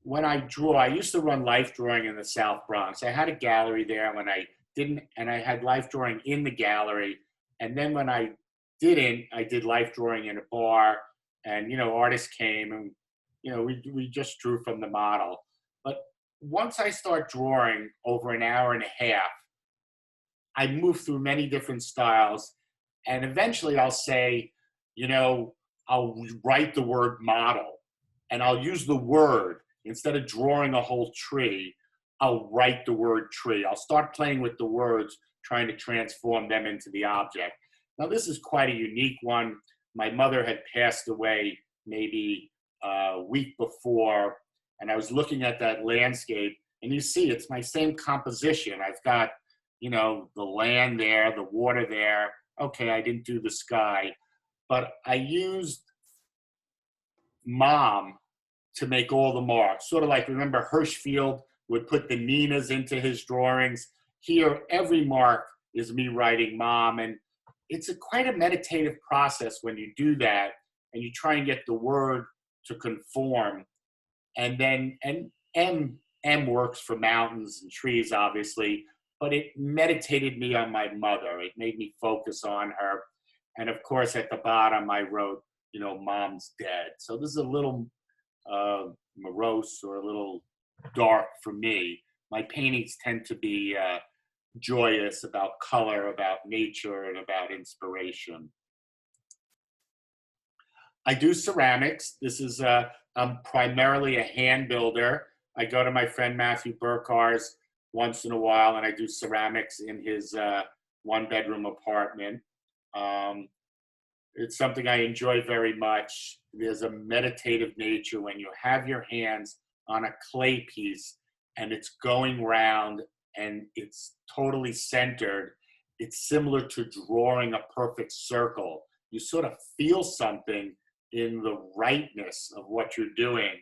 when I draw, I used to run life drawing in the South Bronx. I had a gallery there when I didn't, and I had life drawing in the gallery. And then when I didn't, I did life drawing in a bar, and artists came, and we just drew from the model. But once I start drawing over an hour and a half, I move through many different styles, and eventually I'll say, I'll write the word model, and I'll use the word. Instead of drawing a whole tree, I'll write the word tree. I'll start playing with the words, trying to transform them into the object. Now, this is quite a unique one. My mother had passed away maybe a week before, and I was looking at that landscape, and you see it's my same composition. I've got, the land there, the water there. Okay, I didn't do the sky, but I used Mom to make all the marks. Sort of like, remember Hirschfield would put the Ninas into his drawings. Here, every mark is me writing Mom, and it's quite a meditative process when you do that, and you try and get the word to conform. And then, and M works for mountains and trees, obviously, but it meditated me on my mother. It made me focus on her. And of course, at the bottom, I wrote, Mom's dead. So this is a little morose or a little dark for me. My paintings tend to be joyous, about color, about nature, and about inspiration. I do ceramics. This is, I'm primarily a hand builder. I go to my friend Matthew Burkhar's once in a while, and I do ceramics in his 1-bedroom apartment. It's something I enjoy very much. There's a meditative nature when you have your hands on a clay piece and it's going round and it's totally centered. It's similar to drawing a perfect circle. You sort of feel something in the rightness of what you're doing,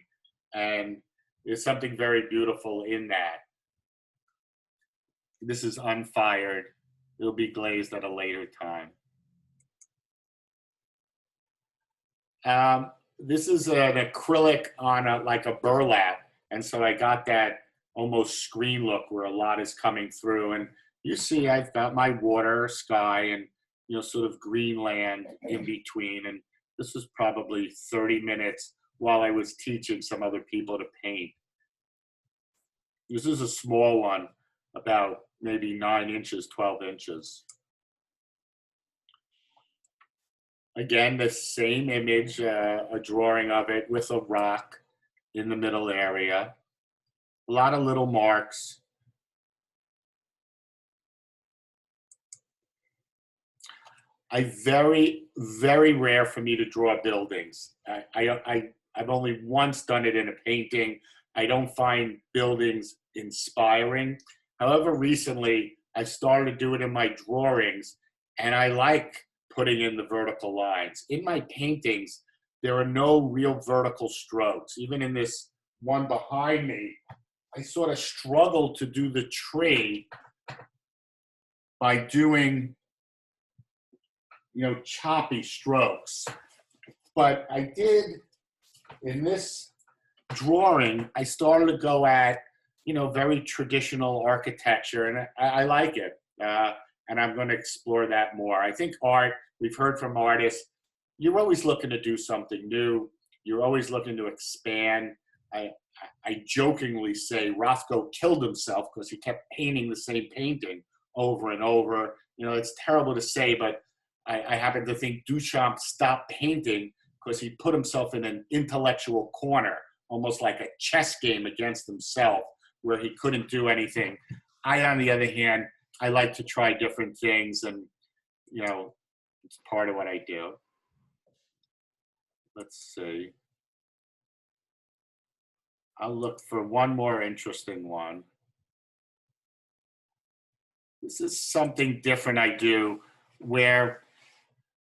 and there's something very beautiful in that. This is unfired. It'll be glazed at a later time. This is an acrylic on like a burlap, and so I got that almost screen look where a lot is coming through. And you see I've got my water, sky, and sort of green land in between. And this was probably 30 minutes while I was teaching some other people to paint. This is a small one, about maybe 9 inches, 12 inches. Again, the same image, a drawing of it with a rock in the middle area. A lot of little marks. Very, very rare for me to draw buildings. I've only once done it in a painting. I don't find buildings inspiring. However, recently, I started to do it in my drawings, and I like putting in the vertical lines. In my paintings, there are no real vertical strokes. Even in this one behind me, I sort of struggle to do the tree by doing, choppy strokes. But I did, in this drawing, I started to go at, very traditional architecture, and I like it. And I'm going to explore that more. I think art, we've heard from artists, you're always looking to do something new. You're always looking to expand. I jokingly say Rothko killed himself because he kept painting the same painting over and over. It's terrible to say, but I happen to think Duchamp stopped painting because he put himself in an intellectual corner, almost like a chess game against himself, where he couldn't do anything. On the other hand, I like to try different things, and, it's part of what I do. Let's see. I'll look for one more interesting one. This is something different I do, where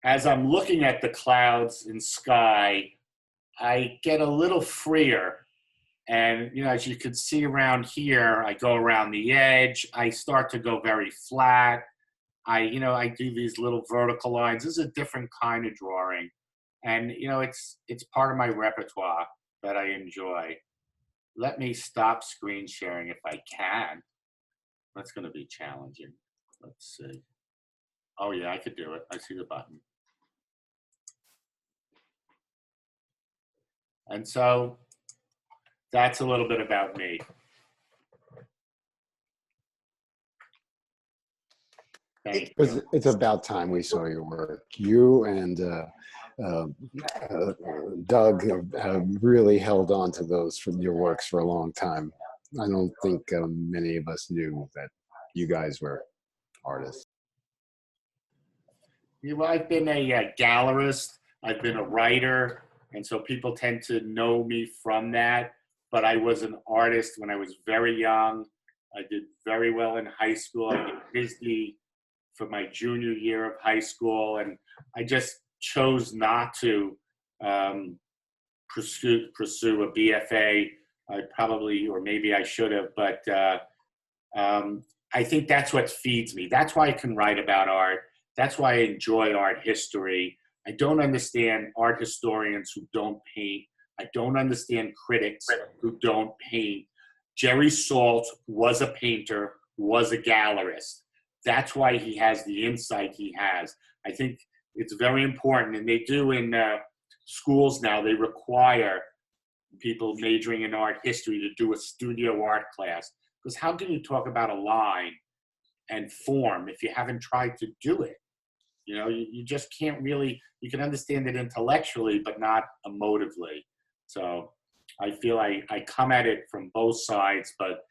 as I'm looking at the clouds and sky, I get a little freer. And, as you can see around here, I go around the edge. I start to go very flat. I do these little vertical lines. This is a different kind of drawing. And, it's part of my repertoire that I enjoy. Let me stop screen sharing if I can. That's going to be challenging. Let's see. Oh, yeah, I could do it. I see the button. And so that's a little bit about me. Thank you. It's about time we saw your work. You and Doug have really held on to those from your works for a long time. I don't think many of us knew that you guys were artists. I've been a gallerist. I've been a writer. And so people tend to know me from that. But I was an artist when I was very young. I did very well in high school. I did Disney for my junior year of high school. And I just chose not to pursue a BFA. I probably, or maybe I should have, but I think that's what feeds me. That's why I can write about art. That's why I enjoy art history. I don't understand art historians who don't paint. I don't understand critics who don't paint. Jerry Salt was a painter, was a gallerist. That's why he has the insight he has. I think it's very important, and they do in schools now, they require people majoring in art history to do a studio art class. Because how can you talk about a line and form if you haven't tried to do it? You just can't really, you can understand it intellectually, but not emotively. So I feel I come at it from both sides, but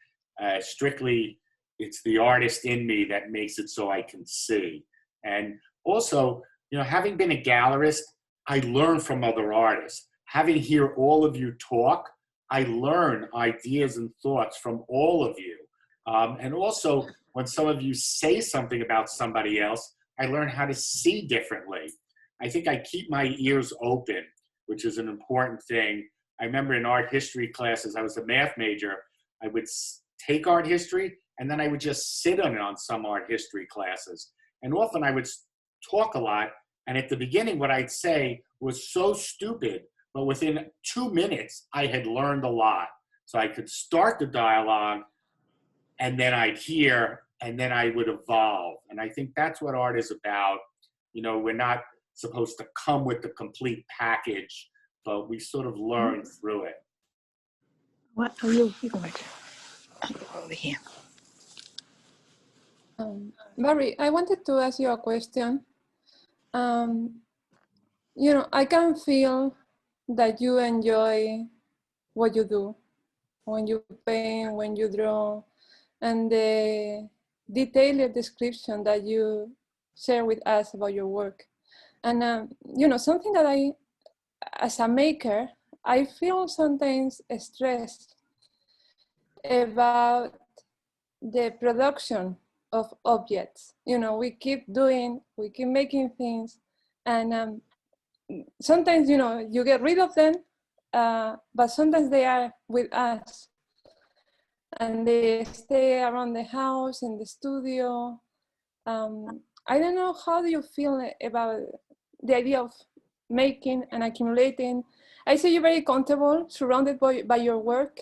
strictly it's the artist in me that makes it so I can see. And also, having been a gallerist, I learn from other artists. Having hear all of you talk, I learn ideas and thoughts from all of you. And also, when some of you say something about somebody else, I learn how to see differently. I think I keep my ears open, which is an important thing. I remember in art history classes, I was a math major, I would take art history, and then I would just sit on it on some art history classes. And often I would talk a lot, and at the beginning what I'd say was so stupid, but within 2 minutes, I had learned a lot. So I could start the dialogue, and then I'd hear, and then I would evolve. And I think that's what art is about. We're not supposed to come with the complete package, but we sort of learn through it. What are you going to? I'll go over here. Barry, I wanted to ask you a question. I can feel that you enjoy what you do, when you paint, when you draw, and the detailed description that you share with us about your work. And, something that as a maker, I feel sometimes stressed about the production of objects. We keep making things, and sometimes, you get rid of them, but sometimes they are with us. And they stay around the house, in the studio, I don't know, how do you feel about the idea of making and accumulating? I see you very comfortable, surrounded by your work.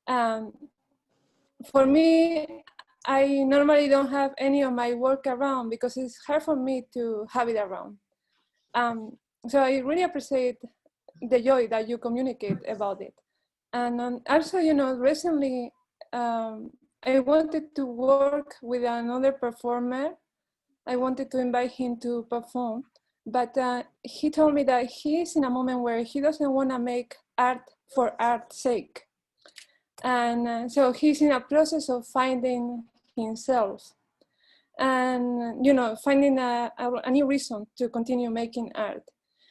For me, I normally don't have any of my work around because it's hard for me to have it around. So I really appreciate the joy that you communicate about it. And also, you know, recently I wanted to work with another performer. I wanted to invite him to perform, but he told me that he's in a moment where he doesn't want to make art for art's sake. And so he's in a process of finding himself and, you know, finding a new reason to continue making art.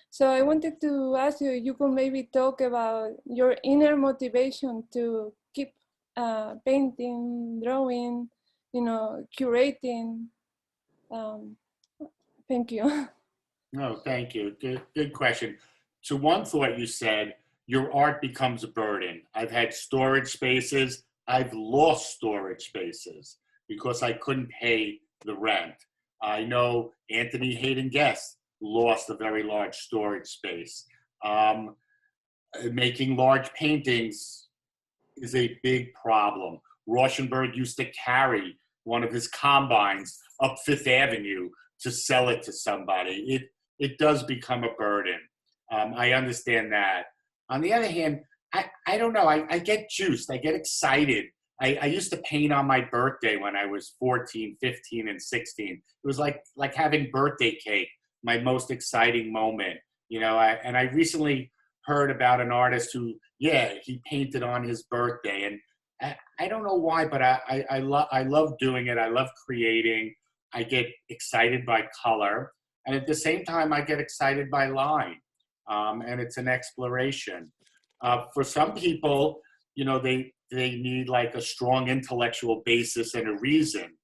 So I wanted to ask you, you could maybe talk about your inner motivation to keep painting, drawing, you know, curating. Thank you. No, thank you. Good question. To one thought you said, your art becomes a burden. I've had storage spaces. I've lost storage spaces because I couldn't pay the rent. I know Anthony Hayden Guest lost a very large storage space. Making large paintings is a big problem. Rauschenberg used to carry one of his combines up Fifth Avenue to sell it to somebody. It does become a burden. I understand that. On the other hand, I don't know, I get juiced, I get excited. I used to paint on my birthday when I was 14, 15, and 16. It was like having birthday cake, my most exciting moment. You know, and I recently heard about an artist who, he painted on his birthday. And I don't know why, but I love doing it. I love creating. I get excited by color. And at the same time, I get excited by line. And it's an exploration. For some people, you know, they need like a strong intellectual basis and a reason.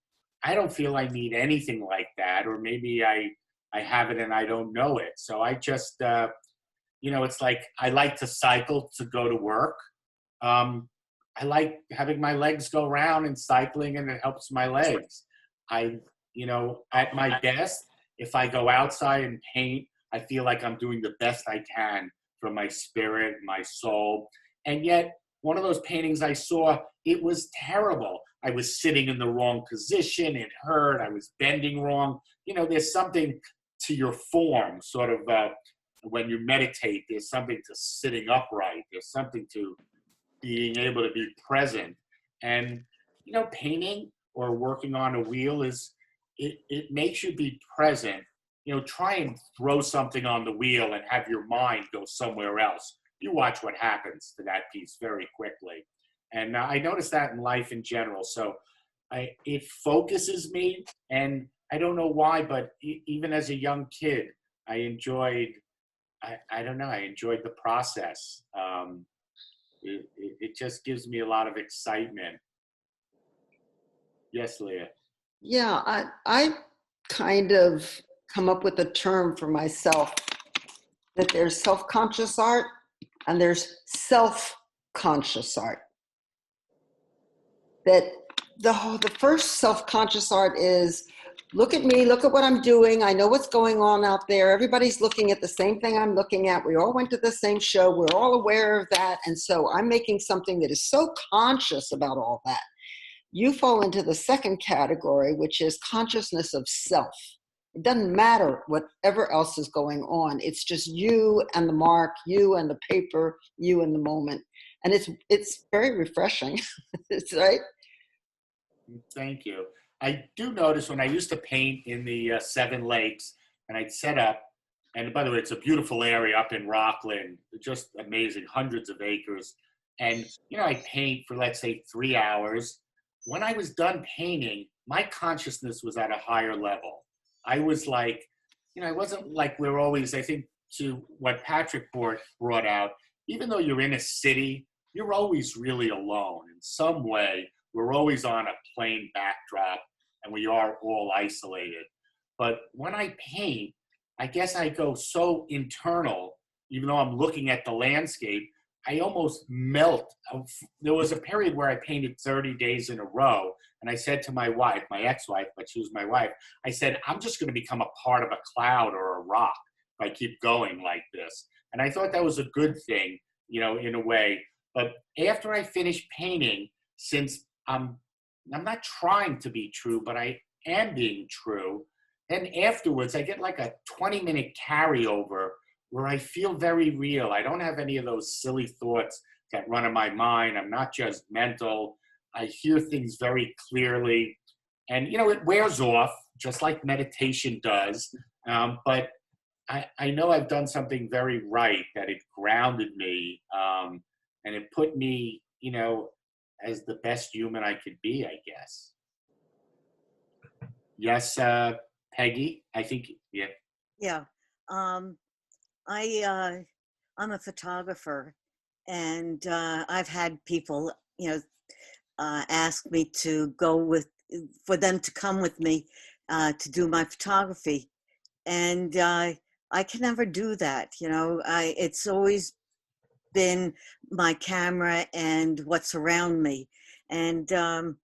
I don't feel I need anything like that, or maybe I have it and I don't know it. So I just, you know, it's like I like to cycle to go to work. I like having my legs go around and cycling, and it helps my legs. You know, at my desk, if I go outside and paint, I feel like I'm doing the best I can for my spirit, my soul. And yet, one of those paintings I saw, it was terrible. I was sitting in the wrong position. It hurt. I was bending wrong. You know, there's something to your form, sort of when you meditate, there's something to sitting upright. There's something to being able to be present. And, you know, painting or working on a wheel it makes you be present. You know, try and throw something on the wheel and have your mind go somewhere else. You watch what happens to that piece very quickly. And I noticed that in life in general. So it focuses me, and I don't know why, but even as a young kid, I enjoyed the process. It just gives me a lot of excitement. Yes, Leah. Yeah, I kind of come up with a term for myself, that there's self-conscious art and there's self-conscious art. That the first self-conscious art is, look at me, look at what I'm doing, I know what's going on out there, everybody's looking at the same thing I'm looking at, we all went to the same show, we're all aware of that, and so I'm making something that is so conscious about all that. You fall into the second category, which is consciousness of self. It doesn't matter whatever else is going on. It's just you and the mark, you and the paper, you and the moment. And it's very refreshing, right? Thank you. I do notice when I used to paint in the Seven Lakes, and I'd set up, and by the way, it's a beautiful area up in Rockland, just amazing, hundreds of acres. And, you know, I paint for, let's say, 3 hours. When I was done painting, my consciousness was at a higher level. I was like, you know, I wasn't like we're always, I think, to what Patrick brought out, even though you're in a city, you're always really alone in some way. We're always on a plain backdrop, and we are all isolated. But when I paint, I guess I go so internal, even though I'm looking at the landscape, I almost melt. There was a period where I painted 30 days in a row, And I said to my wife, my ex-wife, but she was my wife, I said, I'm just going to become a part of a cloud or a rock if I keep going like this. And I thought that was a good thing, you know, in a way. But after I finished painting, since I'm not trying to be true, but I am being true, then afterwards I get like a 20-minute carryover where I feel very real. I don't have any of those silly thoughts that run in my mind. I'm not just mental. I hear things very clearly. And, you know, it wears off, just like meditation does. But I know I've done something very right, that it grounded me, and it put me, you know, as the best human I could be, I guess. Yes, Peggy, I think, yeah. Yeah. I'm a photographer, and I've had people, you know, ask me to for them to come with me to do my photography. And I can never do that. You know, it's always been my camera and what's around me. And can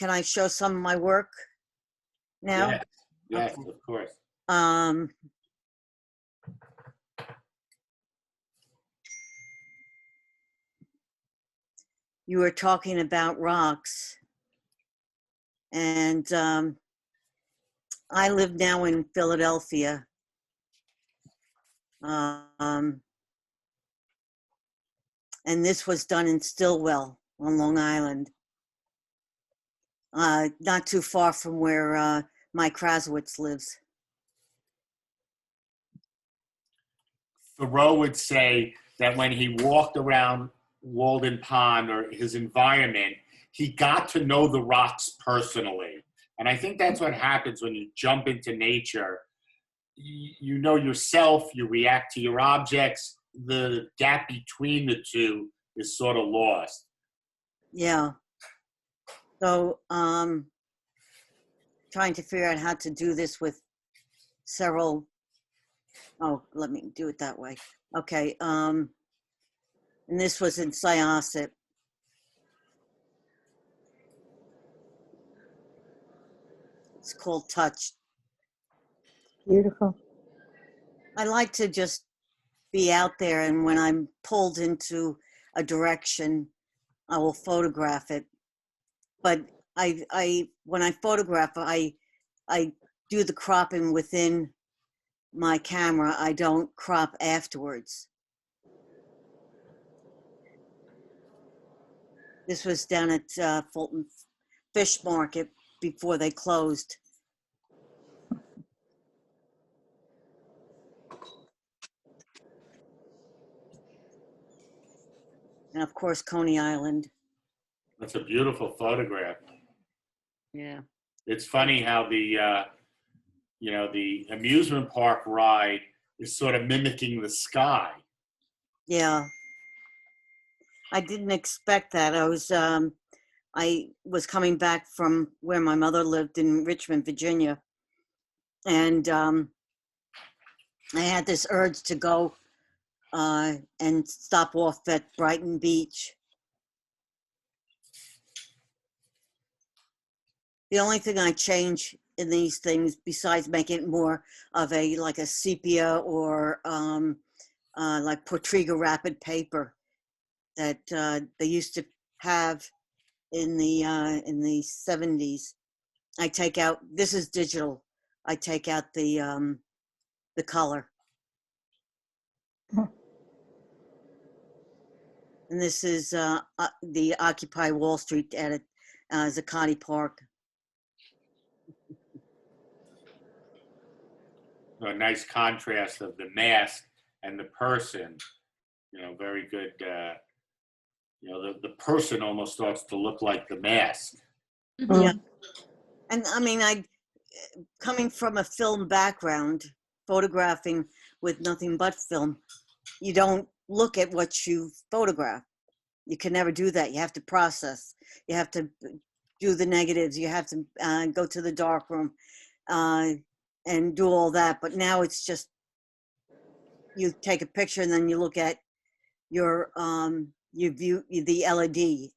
I show some of my work now? Yes, yes, Okay. of course. You were talking about rocks, and I live now in Philadelphia. And this was done in Stillwell on Long Island, not too far from where Mike Krasowitz lives. Thoreau would say that when he walked around Walden Pond or his environment, he got to know the rocks personally. And I think that's what happens when you jump into nature. You know yourself, you react to your objects, the gap between the two is sort of lost. Yeah. So trying to figure out how to do this with several, oh, let me do it that way. Okay. And this was in Syosset. It's called Touch. Beautiful. I like to just be out there, and when I'm pulled into a direction, I will photograph it. But when I photograph, I do the cropping within my camera. I don't crop afterwards. This was down at Fulton Fish Market before they closed. And of course, Coney Island. That's a beautiful photograph. Yeah. It's funny how the, you know, the amusement park ride is sort of mimicking the sky. Yeah. I didn't expect that. I was coming back from where my mother lived in Richmond, Virginia. And I had this urge to go and stop off at Brighton Beach. The only thing I change in these things, besides making it more of like a sepia or like Portriga rapid paper that they used to have in the 70s, I take out. This is digital. I take out the color. And this is the Occupy Wall Street at Zuccotti Park. A nice contrast of the mask and the person. You know, very good. You know, the person almost starts to look like the mask. Yeah. And I mean, coming from a film background, photographing with nothing but film, you don't look at what you photograph. You can never do that. You have to process. You have to do the negatives. You have to go to the darkroom and do all that. But now it's just, you take a picture and then you look at your, you view the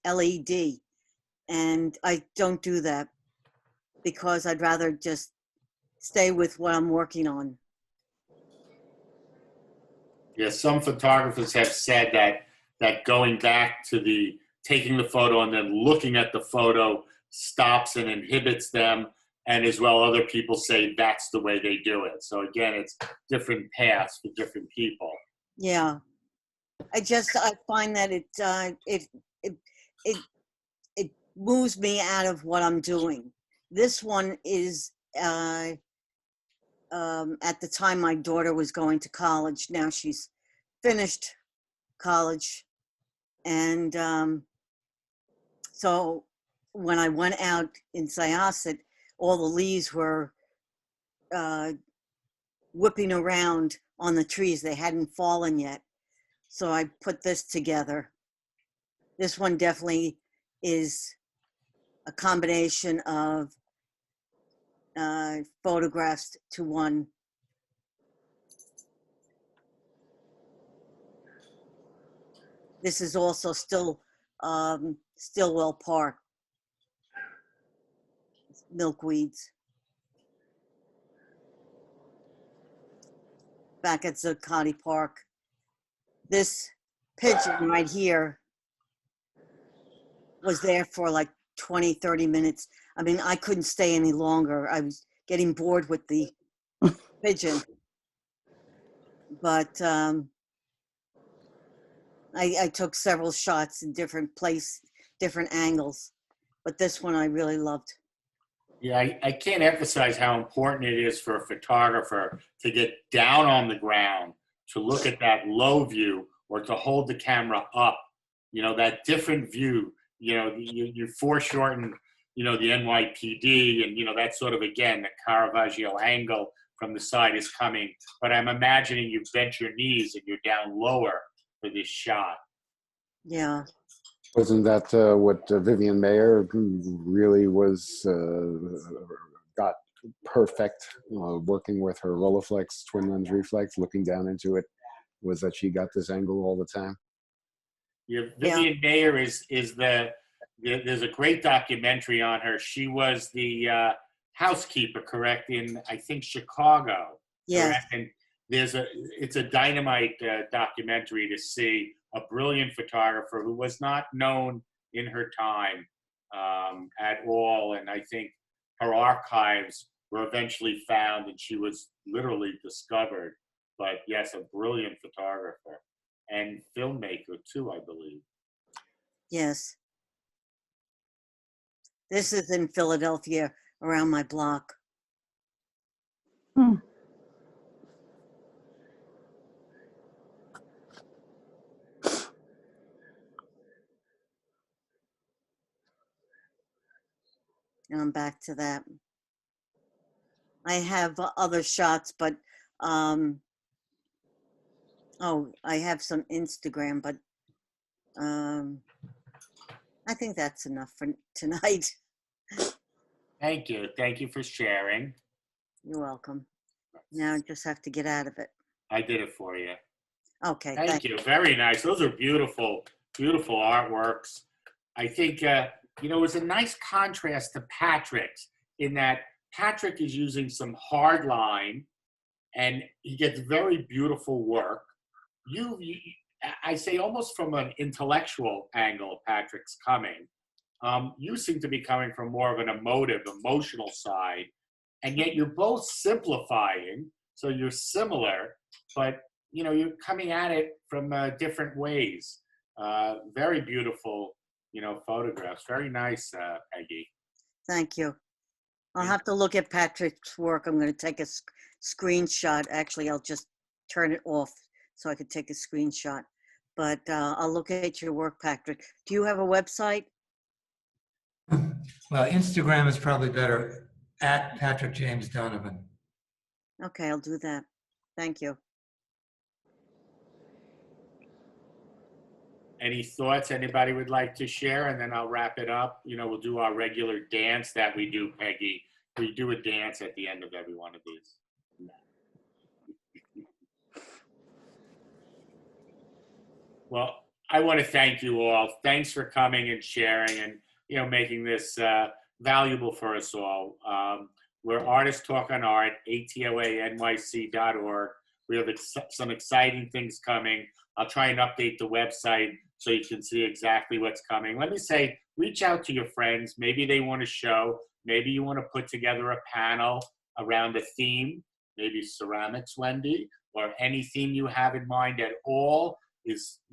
LED, And I don't do that because I'd rather just stay with what I'm working on. Yeah, some photographers have said that going back to the taking the photo and then looking at the photo stops and inhibits them, and as well other people say that's the way they do it. So again, it's different paths for different people. Yeah, I find that it moves me out of what I'm doing. This one is at the time my daughter was going to college. Now she's finished college, and so when I went out in Syosset, all the leaves were whipping around on the trees. They hadn't fallen yet. So I put this together. This one definitely is a combination of photographs to one. This is also still Stillwell Park, milkweeds. Back at Zuccotti Park. This pigeon right here was there for like 20, 30 minutes. I mean, I couldn't stay any longer. I was getting bored with the pigeon. But I took several shots in different angles. But this one I really loved. Yeah, I can't emphasize how important it is for a photographer to get down on the ground, to look at that low view, or to hold the camera up. You know, that different view. You know, you foreshorten, you know, the NYPD, and, you know, that sort of, again, the Caravaggio angle from the side is coming. But I'm imagining you bent your knees and you're down lower for this shot. Yeah. Wasn't that what Vivian Mayer really was, got perfect, working with her Rolleiflex, twin lens reflex, looking down into it, was that she got this angle all the time? Yeah, Vivian Mayer there's a great documentary on her. She was the housekeeper, correct, in, I think, Chicago. Yeah. And it's a dynamite documentary to see a brilliant photographer who was not known in her time at all. And I think her archives were eventually found and she was literally discovered. But yes, a brilliant photographer and filmmaker too, I believe. Yes. This is in Philadelphia, around my block. Hmm. And I'm back to that. I have other shots, but I have some Instagram, but I think that's enough for tonight. Thank you. Thank you for sharing. You're welcome. Now I just have to get out of it. I did it for you. Okay. Thank you. Very nice. Those are beautiful, beautiful artworks. I think, you know, it was a nice contrast to Patrick's in that Patrick is using some hard line and he gets very beautiful work. I say almost from an intellectual angle, Patrick's coming. You seem to be coming from more of an emotional side, and yet you're both simplifying, so you're similar, but you know, you're coming at it from different ways. Very beautiful, you know, photographs. Very nice, Peggy. Thank you. I'll have to look at Patrick's work. I'm going to take a screenshot. Actually, I'll just turn it off so I could take a screenshot. But I'll look at your work, Patrick. Do you have a website? Well, Instagram is probably better, at Patrick James Donovan. Okay, I'll do that. Thank you. Any thoughts anybody would like to share? And then I'll wrap it up. You know, we'll do our regular dance that we do, Peggy. We do a dance at the end of every one of these. Well, I want to thank you all. Thanks for coming and sharing. And, making this valuable for us all. We're Artists Talk on Art, ATOA-NYC.org. We have some exciting things coming. I'll try and update the website so you can see exactly what's coming. Let me say, reach out to your friends. Maybe they want to show. Maybe you want to put together a panel around a theme, maybe ceramics, Wendy, or any theme you have in mind at all.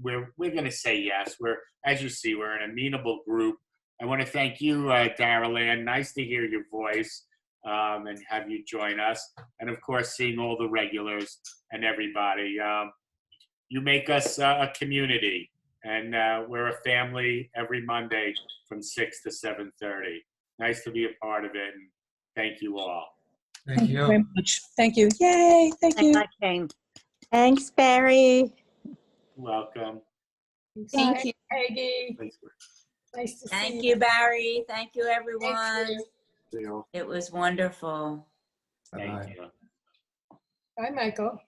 We're going to say yes. As you see, we're an amenable group. I want to thank you, Darrell Ann. Nice to hear your voice and have you join us. And of course, seeing all the regulars and everybody. You make us a community, and we're a family every Monday from 6 to 7:30. Nice to be a part of it, and thank you all. Thank you. Very much. Thank you. Yay. Thank you. Thanks, Barry. Welcome. Thank you, Peggy. Nice to see Thank you, Barry. Thank you, everyone. Thank you. It was wonderful. Thank you. Bye, Michael.